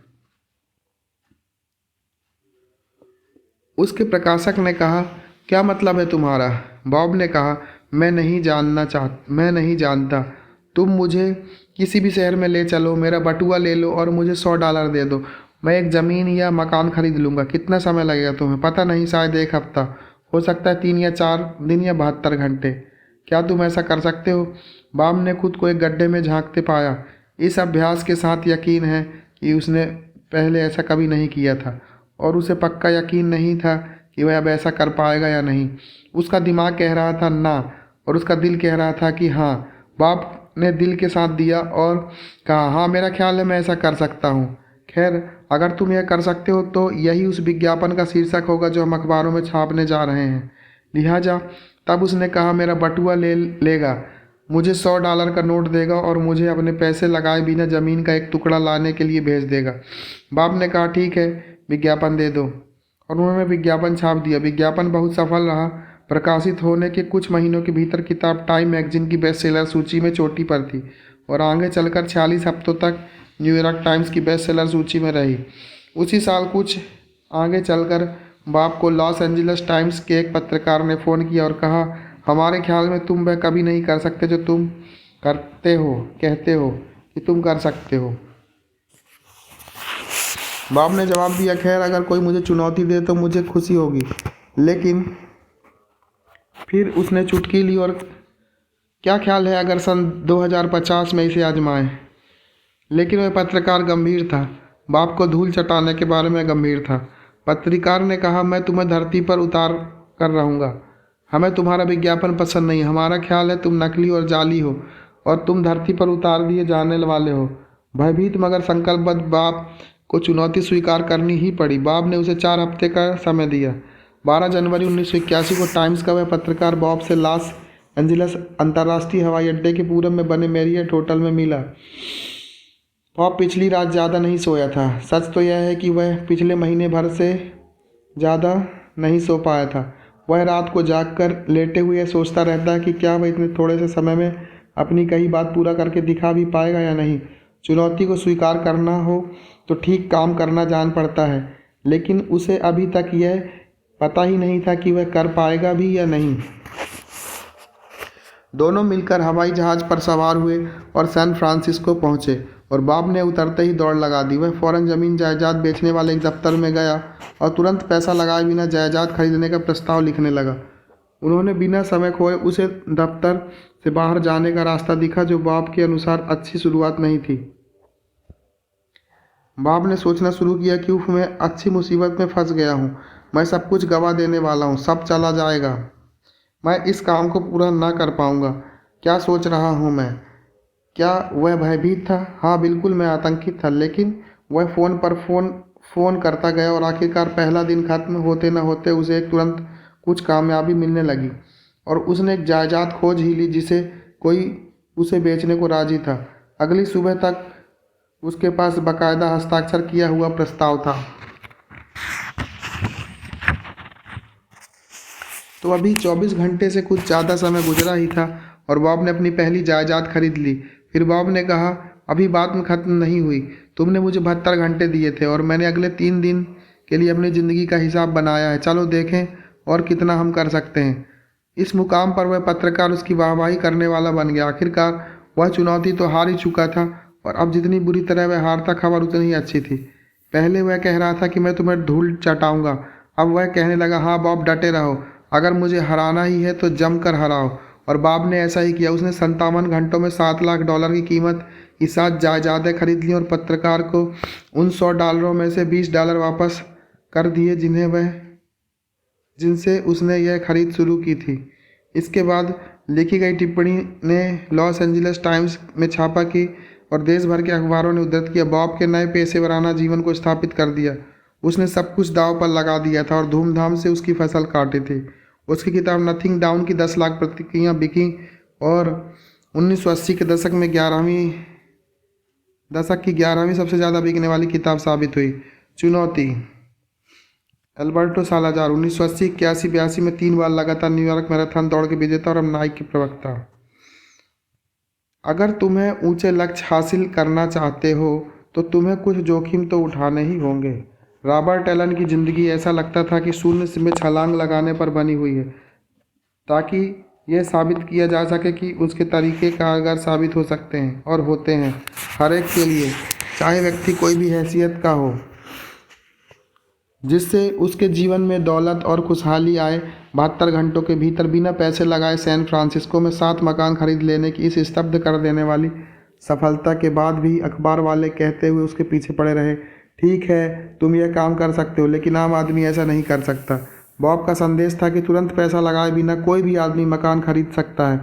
उसके प्रकाशक ने कहा, क्या मतलब है तुम्हारा? बॉब ने कहा, मैं नहीं जानता। तुम मुझे किसी भी शहर में ले चलो, मेरा बटुआ ले लो और मुझे $100 दे दो। मैं एक ज़मीन या मकान खरीद लूँगा। कितना समय लगेगा तुम्हें? पता नहीं, शायद 1 हफ्ता, हो सकता है 3 या 4 दिन या 72 घंटे। क्या तुम ऐसा कर सकते हो? बॉब ने खुद को एक गड्ढे में झांकते पाया। इस अभ्यास के साथ यकीन है कि उसने पहले ऐसा कभी नहीं किया था और उसे पक्का यकीन नहीं था कि वह अब ऐसा कर पाएगा या नहीं। उसका दिमाग कह रहा था ना और उसका दिल कह रहा था कि हाँ। बॉब ने दिल के साथ दिया और कहा, हाँ, मेरा ख्याल है मैं ऐसा कर सकता हूँ। खैर, अगर तुम यह कर सकते हो तो यही उस विज्ञापन का शीर्षक होगा जो हम अखबारों में छापने जा रहे हैं। लिहाजा तब उसने कहा, मेरा बटुआ लेगा, मुझे $100 का नोट देगा और मुझे अपने पैसे लगाए बिना ज़मीन का एक टुकड़ा लाने के लिए भेज देगा। बॉब ने कहा, ठीक है, विज्ञापन दे दो, और उन्होंने विज्ञापन छाप दिया। विज्ञापन बहुत सफल रहा। प्रकाशित होने के कुछ महीनों के भीतर किताब टाइम मैगजीन की बेस्ट सेलर सूची में चोटी पर थी और आगे चलकर 46 हफ्तों तक न्यूयॉर्क टाइम्स की बेस्ट सेलर सूची में रही। उसी साल कुछ आगे चलकर बॉब को लॉस एंजलिस टाइम्स के एक पत्रकार ने फ़ोन किया और कहा, हमारे ख्याल में तुम वह कभी नहीं कर सकते जो तुम कहते हो कि तुम कर सकते हो। बॉब ने जवाब दिया, खैर, अगर कोई मुझे चुनौती दे तो मुझे खुशी होगी। लेकिन फिर उसने चुटकी ली और क्या ख्याल है अगर सन 2050 में इसे आजमाएं? लेकिन वह पत्रकार गंभीर था, बाप को धूल चटाने के बारे में गंभीर था। पत्रकार ने कहा, मैं तुम्हें धरती पर उतार कर रहूँगा। हमें तुम्हारा विज्ञापन पसंद नहीं। हमारा ख्याल है तुम नकली और जाली हो और तुम धरती पर उतार दिए जाने वाले हो। भयभीत मगर संकल्पबद्ध बाप को चुनौती स्वीकार करनी ही पड़ी। बाप ने उसे 4 हफ्ते का समय दिया। 12 जनवरी 1981 को टाइम्स का वह पत्रकार बॉब से लॉस एंजलिस अंतर्राष्ट्रीय हवाई अड्डे के पूरब में बने मैरियट होटल में मिला। बॉब पिछली रात ज़्यादा नहीं सोया था। सच तो यह है कि वह पिछले महीने भर से ज़्यादा नहीं सो पाया था। वह रात को जागकर लेटे हुए सोचता रहता कि क्या वह इतने थोड़े से समय में अपनी कही बात पूरा करके दिखा भी पाएगा या नहीं। चुनौती को स्वीकार करना हो तो ठीक काम करना जान पड़ता है, लेकिन उसे अभी तक यह पता ही नहीं था कि वह कर पाएगा भी या नहीं। दोनों मिलकर हवाई जहाज़ पर सवार हुए और सैन फ्रांसिस्को पहुंचे और बॉब ने उतरते ही दौड़ लगा दी। वह फ़ौरन ज़मीन जायदाद बेचने वाले एक दफ्तर में गया और तुरंत पैसा लगाए बिना जायदाद खरीदने का प्रस्ताव लिखने लगा। उन्होंने बिना समय खोए उसे दफ्तर से बाहर जाने का रास्ता दिखा, जो बॉब के अनुसार अच्छी शुरुआत नहीं थी। बॉब ने सोचना शुरू किया कि उफ, मैं अच्छी मुसीबत में फंस गया हूँ। मैं सब कुछ गंवा देने वाला हूँ। सब चला जाएगा। मैं इस काम को पूरा ना कर पाऊँगा। क्या सोच रहा हूँ मैं? क्या वह भयभीत था? हाँ, बिल्कुल मैं आतंकित था। लेकिन वह फ़ोन पर फ़ोन करता गया और आखिरकार पहला दिन खत्म होते न होते उसे तुरंत कुछ कामयाबी मिलने लगी और उसने एक जायदाद खोज ही ली जिसे कोई उसे बेचने को राजी था। अगली सुबह तक उसके पास बाकायदा हस्ताक्षर किया हुआ प्रस्ताव था। तो अभी 24 घंटे से कुछ ज़्यादा समय गुजरा ही था और बॉब ने अपनी पहली जायदाद खरीद ली। फिर बॉब ने कहा, अभी बात में ख़त्म नहीं हुई। तुमने मुझे 72 घंटे दिए थे और मैंने अगले 3 दिन के लिए अपनी ज़िंदगी का हिसाब बनाया है। चलो देखें और कितना हम कर सकते हैं। इस मुकाम पर वह पत्रकार उसकी वाहवाही करने वाला बन गया। आखिरकार वह चुनौती तो हार ही चुका था और अब जितनी बुरी तरह वह हारता खबर उतनी ही अच्छी थी। पहले वह कह रहा था कि मैं तुम्हें धूल चटाऊंगा, अब वह कहने लगा, हाँ बॉब, डटे रहो। अगर मुझे हराना ही है तो जम कर हराओ। और बॉब ने ऐसा ही किया। उसने 57 घंटों में $7 लाख की कीमत की 7 जायदादें खरीद लीं और पत्रकार को उन $100 में से $20 वापस कर दिए जिनसे उसने यह खरीद शुरू की थी। इसके बाद लिखी गई टिप्पणी ने लॉस एंजलिस टाइम्स में छापा की और देश भर के अखबारों ने उद्धृत किया। बॉब के नए पेशेवराना जीवन को स्थापित कर दिया। उसने सब कुछ दांव पर लगा दिया था और धूमधाम से उसकी फसल काटी थी। उसकी किताब नथिंग डाउन की 10 लाख प्रतियां बिकीं और 1980 के दशक की 11वीं सबसे ज़्यादा बिकने वाली किताब साबित हुई। चुनौती। अल्बर्टो सालाजार 1980, 81, 82 में 3 बार लगातार न्यूयॉर्क मैराथन दौड़ के विजेता और अब नाइक के प्रवक्ता। अगर तुम्हें ऊंचे लक्ष्य हासिल करना चाहते हो तो तुम्हें कुछ जोखिम तो उठाने ही होंगे। रॉबर्ट एलन की ज़िंदगी ऐसा लगता था कि शून्य में छलांग लगाने पर बनी हुई है, ताकि यह साबित किया जा सके कि उसके तरीके कारगर साबित हो सकते हैं और होते हैं हर एक के लिए, चाहे व्यक्ति कोई भी हैसियत का हो, जिससे उसके जीवन में दौलत और खुशहाली आए। 72 घंटों के भीतर बिना पैसे लगाए सैन फ्रांसिस्को में 7 मकान खरीद लेने की इस स्तब्ध कर देने वाली सफलता के बाद भी अखबार वाले कहते हुए उसके पीछे पड़े रहे, ठीक है तुम यह काम कर सकते हो, लेकिन आम आदमी ऐसा नहीं कर सकता। बॉब का संदेश था कि तुरंत पैसा लगाए बिना कोई भी आदमी मकान खरीद सकता है,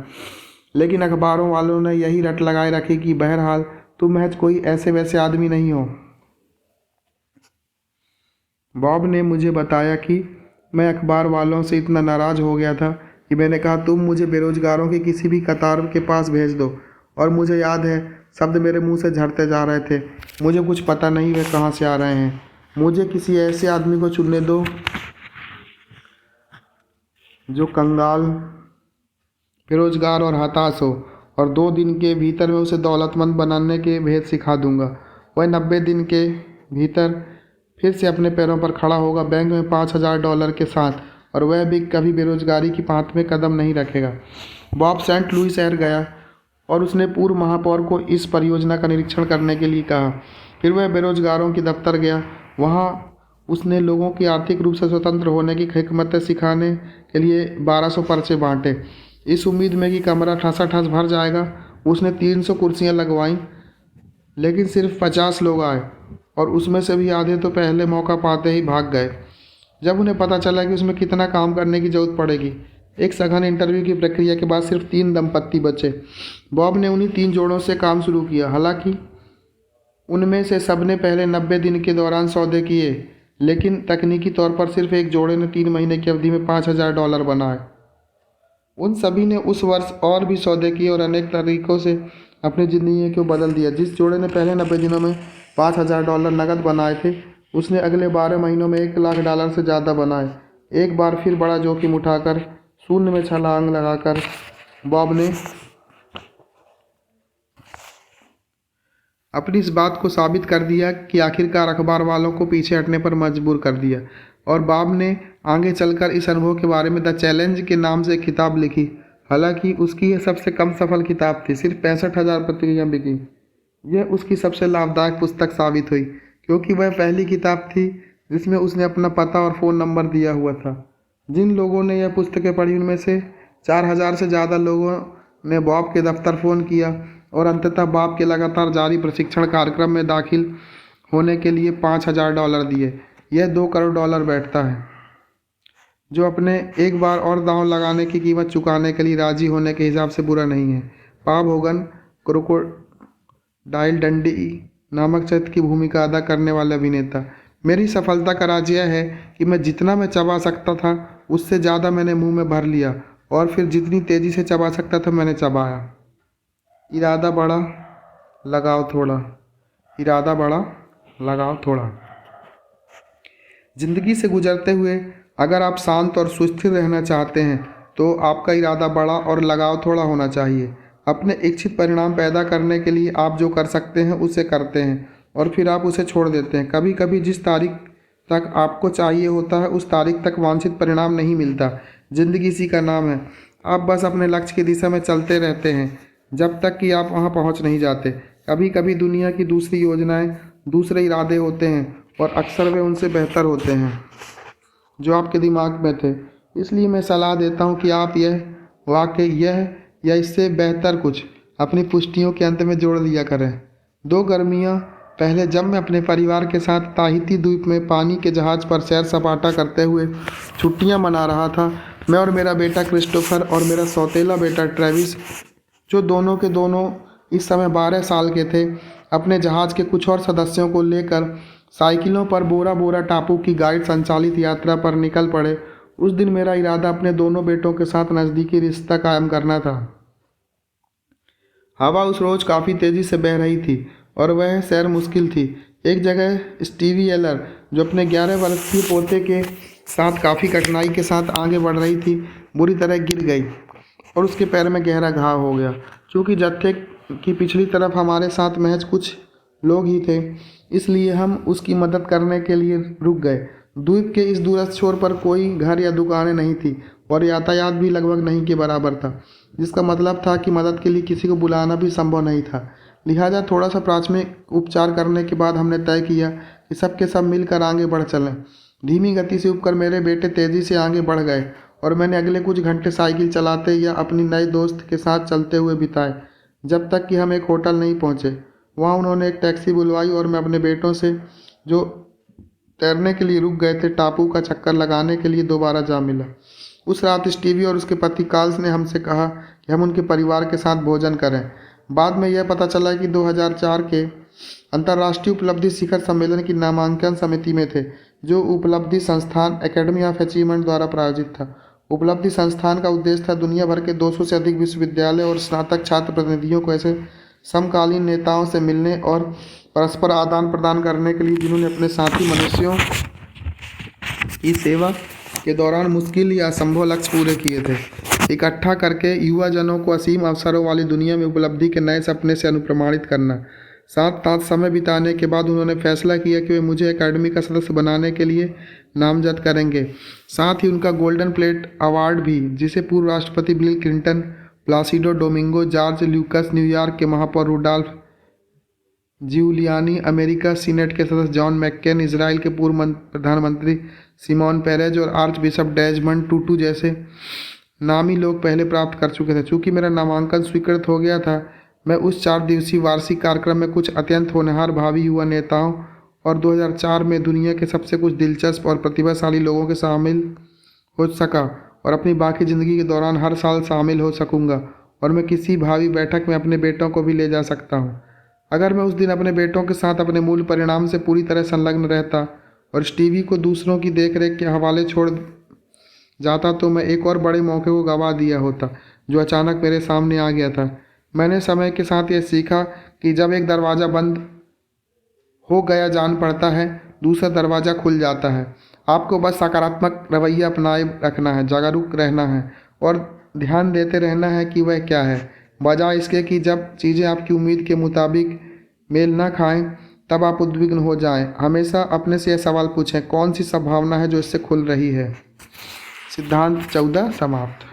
लेकिन अखबारों वालों ने यही रट लगाए रखी कि बहरहाल तुम महज कोई ऐसे वैसे आदमी नहीं हो। बॉब ने मुझे बताया कि मैं अखबार वालों से इतना नाराज़ हो गया था कि मैंने कहा, तुम मुझे बेरोजगारों की किसी भी कतार के पास भेज दो। और मुझे याद है शब्द मेरे मुंह से झड़ते जा रहे थे। मुझे कुछ पता नहीं वे कहाँ से आ रहे हैं। मुझे किसी ऐसे आदमी को चुनने दो जो कंगाल, बेरोजगार और हताश हो, और 2 दिन के भीतर मैं उसे दौलतमंद बनाने के भेद सिखा दूंगा। वह 90 दिन के भीतर फिर से अपने पैरों पर खड़ा होगा, बैंक में $5000 के साथ, और वह भी कभी बेरोजगारी की पांत में कदम नहीं रखेगा। बॉब सेंट लुइस शहर गया और उसने पूर्व महापौर को इस परियोजना का निरीक्षण करने के लिए कहा। फिर वह बेरोजगारों के दफ्तर गया। वहाँ उसने लोगों की आर्थिक रूप से स्वतंत्र होने की हिकमतें सिखाने के लिए 1200 पर्चे बांटे। इस उम्मीद में कि कमरा ठसाठस भर जाएगा, उसने 300 कुर्सियाँ लगवाईं लेकिन सिर्फ 50 लोग आए और उसमें से भी आधे तो पहले मौका पाते ही भाग गए। जब उन्हें पता चला कि उसमें कितना काम करने की ज़रूरत पड़ेगी, एक सघन इंटरव्यू की प्रक्रिया के बाद सिर्फ 3 दंपत्ति बचे। बॉब ने उन्हीं 3 जोड़ों से काम शुरू किया। हालांकि उनमें से सबने पहले 90 दिन के दौरान सौदे किए, लेकिन तकनीकी तौर पर सिर्फ एक जोड़े ने 3 महीने की अवधि में $5000 बनाए। उन सभी ने उस वर्ष और भी सौदे किए और अनेक तरीकों से अपनी ज़िंदगी को बदल दिया। जिस जोड़े ने पहले 90 दिनों में $5000 नकद बनाए थे, उसने अगले 12 महीनों में $1,00,000 से ज़्यादा बनाए। एक बार फिर बड़ा जोखिम उठाकर, शून्य में छलांग लगाकर बॉब ने अपनी इस बात को साबित कर दिया कि आखिरकार अखबार वालों को पीछे हटने पर मजबूर कर दिया। और बॉब ने आगे चलकर इस अनुभव के बारे में द चैलेंज के नाम से एक किताब लिखी। हालांकि उसकी यह सबसे कम सफल किताब थी, सिर्फ 65,000 प्रतियां बिकी। यह उसकी सबसे लाभदायक पुस्तक साबित हुई, क्योंकि वह पहली किताब थी जिसमें उसने अपना पता और फ़ोन नंबर दिया हुआ था। जिन लोगों ने यह पुस्तकें पढ़ी, उनमें से 4000 से ज़्यादा लोगों ने बॉब के दफ्तर फ़ोन किया और अंततः बॉब के लगातार जारी प्रशिक्षण कार्यक्रम में दाखिल होने के लिए $5000 दिए। यह $2 करोड़ बैठता है, जो अपने एक बार और दांव लगाने की कीमत चुकाने के लिए राजी होने के हिसाब से बुरा नहीं है। बॉब होगन क्रोकोडाइल डंडी नामक चरित्र की भूमिका अदा करने वाले अभिनेता। मेरी सफलता का राज यह है कि मैं जितना मैं चबा सकता था, उससे ज़्यादा मैंने मुंह में भर लिया, और फिर जितनी तेज़ी से चबा सकता था मैंने चबाया। इरादा बड़ा, लगाव थोड़ा। इरादा बड़ा, लगाव थोड़ा। जिंदगी से गुजरते हुए अगर आप शांत और सुस्थिर रहना चाहते हैं, तो आपका इरादा बड़ा और लगाव थोड़ा होना चाहिए। अपने इच्छित परिणाम पैदा करने के लिए आप जो कर सकते हैं उसे करते हैं, और फिर आप उसे छोड़ देते हैं। कभी कभी जिस तारीख तक आपको चाहिए होता है, उस तारीख तक वांछित परिणाम नहीं मिलता। जिंदगी इसी का नाम है। आप बस अपने लक्ष्य की दिशा में चलते रहते हैं जब तक कि आप वहां पहुंच नहीं जाते। कभी कभी दुनिया की दूसरी योजनाएं, दूसरे इरादे होते हैं, और अक्सर वे उनसे बेहतर होते हैं जो आपके दिमाग में थे। इसलिए मैं सलाह देता हूं कि आप यह वाकई यह या इससे बेहतर कुछ अपनी पुष्टियों के अंत में जोड़ दिया करें। 2 गर्मियां पहले, जब मैं अपने परिवार के साथ ताहिती द्वीप में पानी के जहाज़ पर सैर सपाटा करते हुए छुट्टियां मना रहा था, मैं और मेरा बेटा क्रिस्टोफर और मेरा सौतेला बेटा ट्रेविस, जो दोनों के दोनों इस समय 12 साल के थे, अपने जहाज़ के कुछ और सदस्यों को लेकर साइकिलों पर बोरा बोरा टापू की गाइड संचालित यात्रा पर निकल पड़े। उस दिन मेरा इरादा अपने दोनों बेटों के साथ नज़दीकी रिश्ता कायम करना था। हवा उस रोज़ काफ़ी तेज़ी से बह रही थी और वह सैर मुश्किल थी। एक जगह स्टीवी एलर, जो अपने 11 वर्षीय पोते के साथ काफ़ी कठिनाई के साथ आगे बढ़ रही थी, बुरी तरह गिर गई और उसके पैर में गहरा घाव हो गया। चूँकि जत्थे की पिछली तरफ हमारे साथ महज कुछ लोग ही थे, इसलिए हम उसकी मदद करने के लिए रुक गए। द्वीप के इस दूरस्थ छोर पर कोई घर या दुकानें नहीं थी और यातायात भी लगभग नहीं के बराबर था, जिसका मतलब था कि मदद के लिए किसी को बुलाना भी संभव नहीं था। लिहाजा थोड़ा सा प्राथमिक उपचार करने के बाद हमने तय किया कि सब के सब मिलकर आगे बढ़ चलें। धीमी गति से उपकर मेरे बेटे तेज़ी से आगे बढ़ गए और मैंने अगले कुछ घंटे साइकिल चलाते या अपनी नए दोस्त के साथ चलते हुए बिताए, जब तक कि हम एक होटल नहीं पहुंचे। वहां उन्होंने एक टैक्सी बुलवाई और मैं अपने बेटों से, जो तैरने के लिए रुक गए थे, टापू का चक्कर लगाने के लिए दोबारा जा मिला। उस रात स्टीवी और उसके पति कार्ल्स ने हमसे कहा कि हम उनके परिवार के साथ भोजन करें। बाद में यह पता चला कि 2004 के अंतर्राष्ट्रीय उपलब्धि शिखर सम्मेलन की नामांकन समिति में थे, जो उपलब्धि संस्थान एकेडमी ऑफ अचीवमेंट द्वारा प्रायोजित था। उपलब्धि संस्थान का उद्देश्य था दुनिया भर के 200 से अधिक विश्वविद्यालय और स्नातक छात्र प्रतिनिधियों को ऐसे समकालीन नेताओं से मिलने और परस्पर आदान प्रदान करने के लिए जिन्होंने अपने साथी मनुष्यों की सेवा के दौरान मुश्किल या असंभव लक्ष्य पूरे किए थे, इकट्ठा करके युवा जनों को असीम अवसरों वाली दुनिया में उपलब्धि के नए सपने से अनुप्रमाणित करना। साथ साथ समय बिताने के बाद उन्होंने फैसला किया कि वे मुझे एकेडमी का सदस्य बनाने के लिए नामजद करेंगे। साथ ही उनका गोल्डन प्लेट अवार्ड भी, जिसे पूर्व राष्ट्रपति Bill Clinton, Placido Domingo, George Lucas, New York के महापौर रुडॉल्फ जिउलियानी, अमेरिका सीनेट के सदस्य जॉन मैक्केन, इजराइल के पूर्व प्रधानमंत्री सिमोन पेरेज और आर्च बिशप डेजमंड टूटू जैसे नामी लोग पहले प्राप्त कर चुके थे। चूँकि मेरा नामांकन स्वीकृत हो गया था, मैं उस 4 दिवसीय वार्षिक कार्यक्रम में कुछ अत्यंत होनहार भावी युवा नेताओं और 2004 में दुनिया के सबसे कुछ दिलचस्प और प्रतिभाशाली लोगों के शामिल हो सका और अपनी बाकी ज़िंदगी के दौरान हर साल शामिल हो सकूंगा और मैं किसी भावी बैठक में अपने बेटों को भी ले जा सकता हूँ। अगर मैं उस दिन अपने बेटों के साथ अपने मूल परिणाम से पूरी तरह संलग्न रहता और स्टीवी को दूसरों की देखरेख के हवाले छोड़ जाता तो मैं एक और बड़े मौके को गंवा दिया होता जो अचानक मेरे सामने आ गया था। मैंने समय के साथ यह सीखा कि जब एक दरवाज़ा बंद हो गया जान पड़ता है, दूसरा दरवाज़ा खुल जाता है। आपको बस सकारात्मक रवैया अपनाए रखना है, जागरूक रहना है और ध्यान देते रहना है कि वह क्या है, बजाय इसके कि जब चीज़ें आपकी उम्मीद के मुताबिक मेल ना खाएं तब आप उद्विग्न हो जाएं। हमेशा अपने से यह सवाल पूछें, कौन सी संभावना है जो इससे खुल रही है। सिद्धांत 14 समाप्त।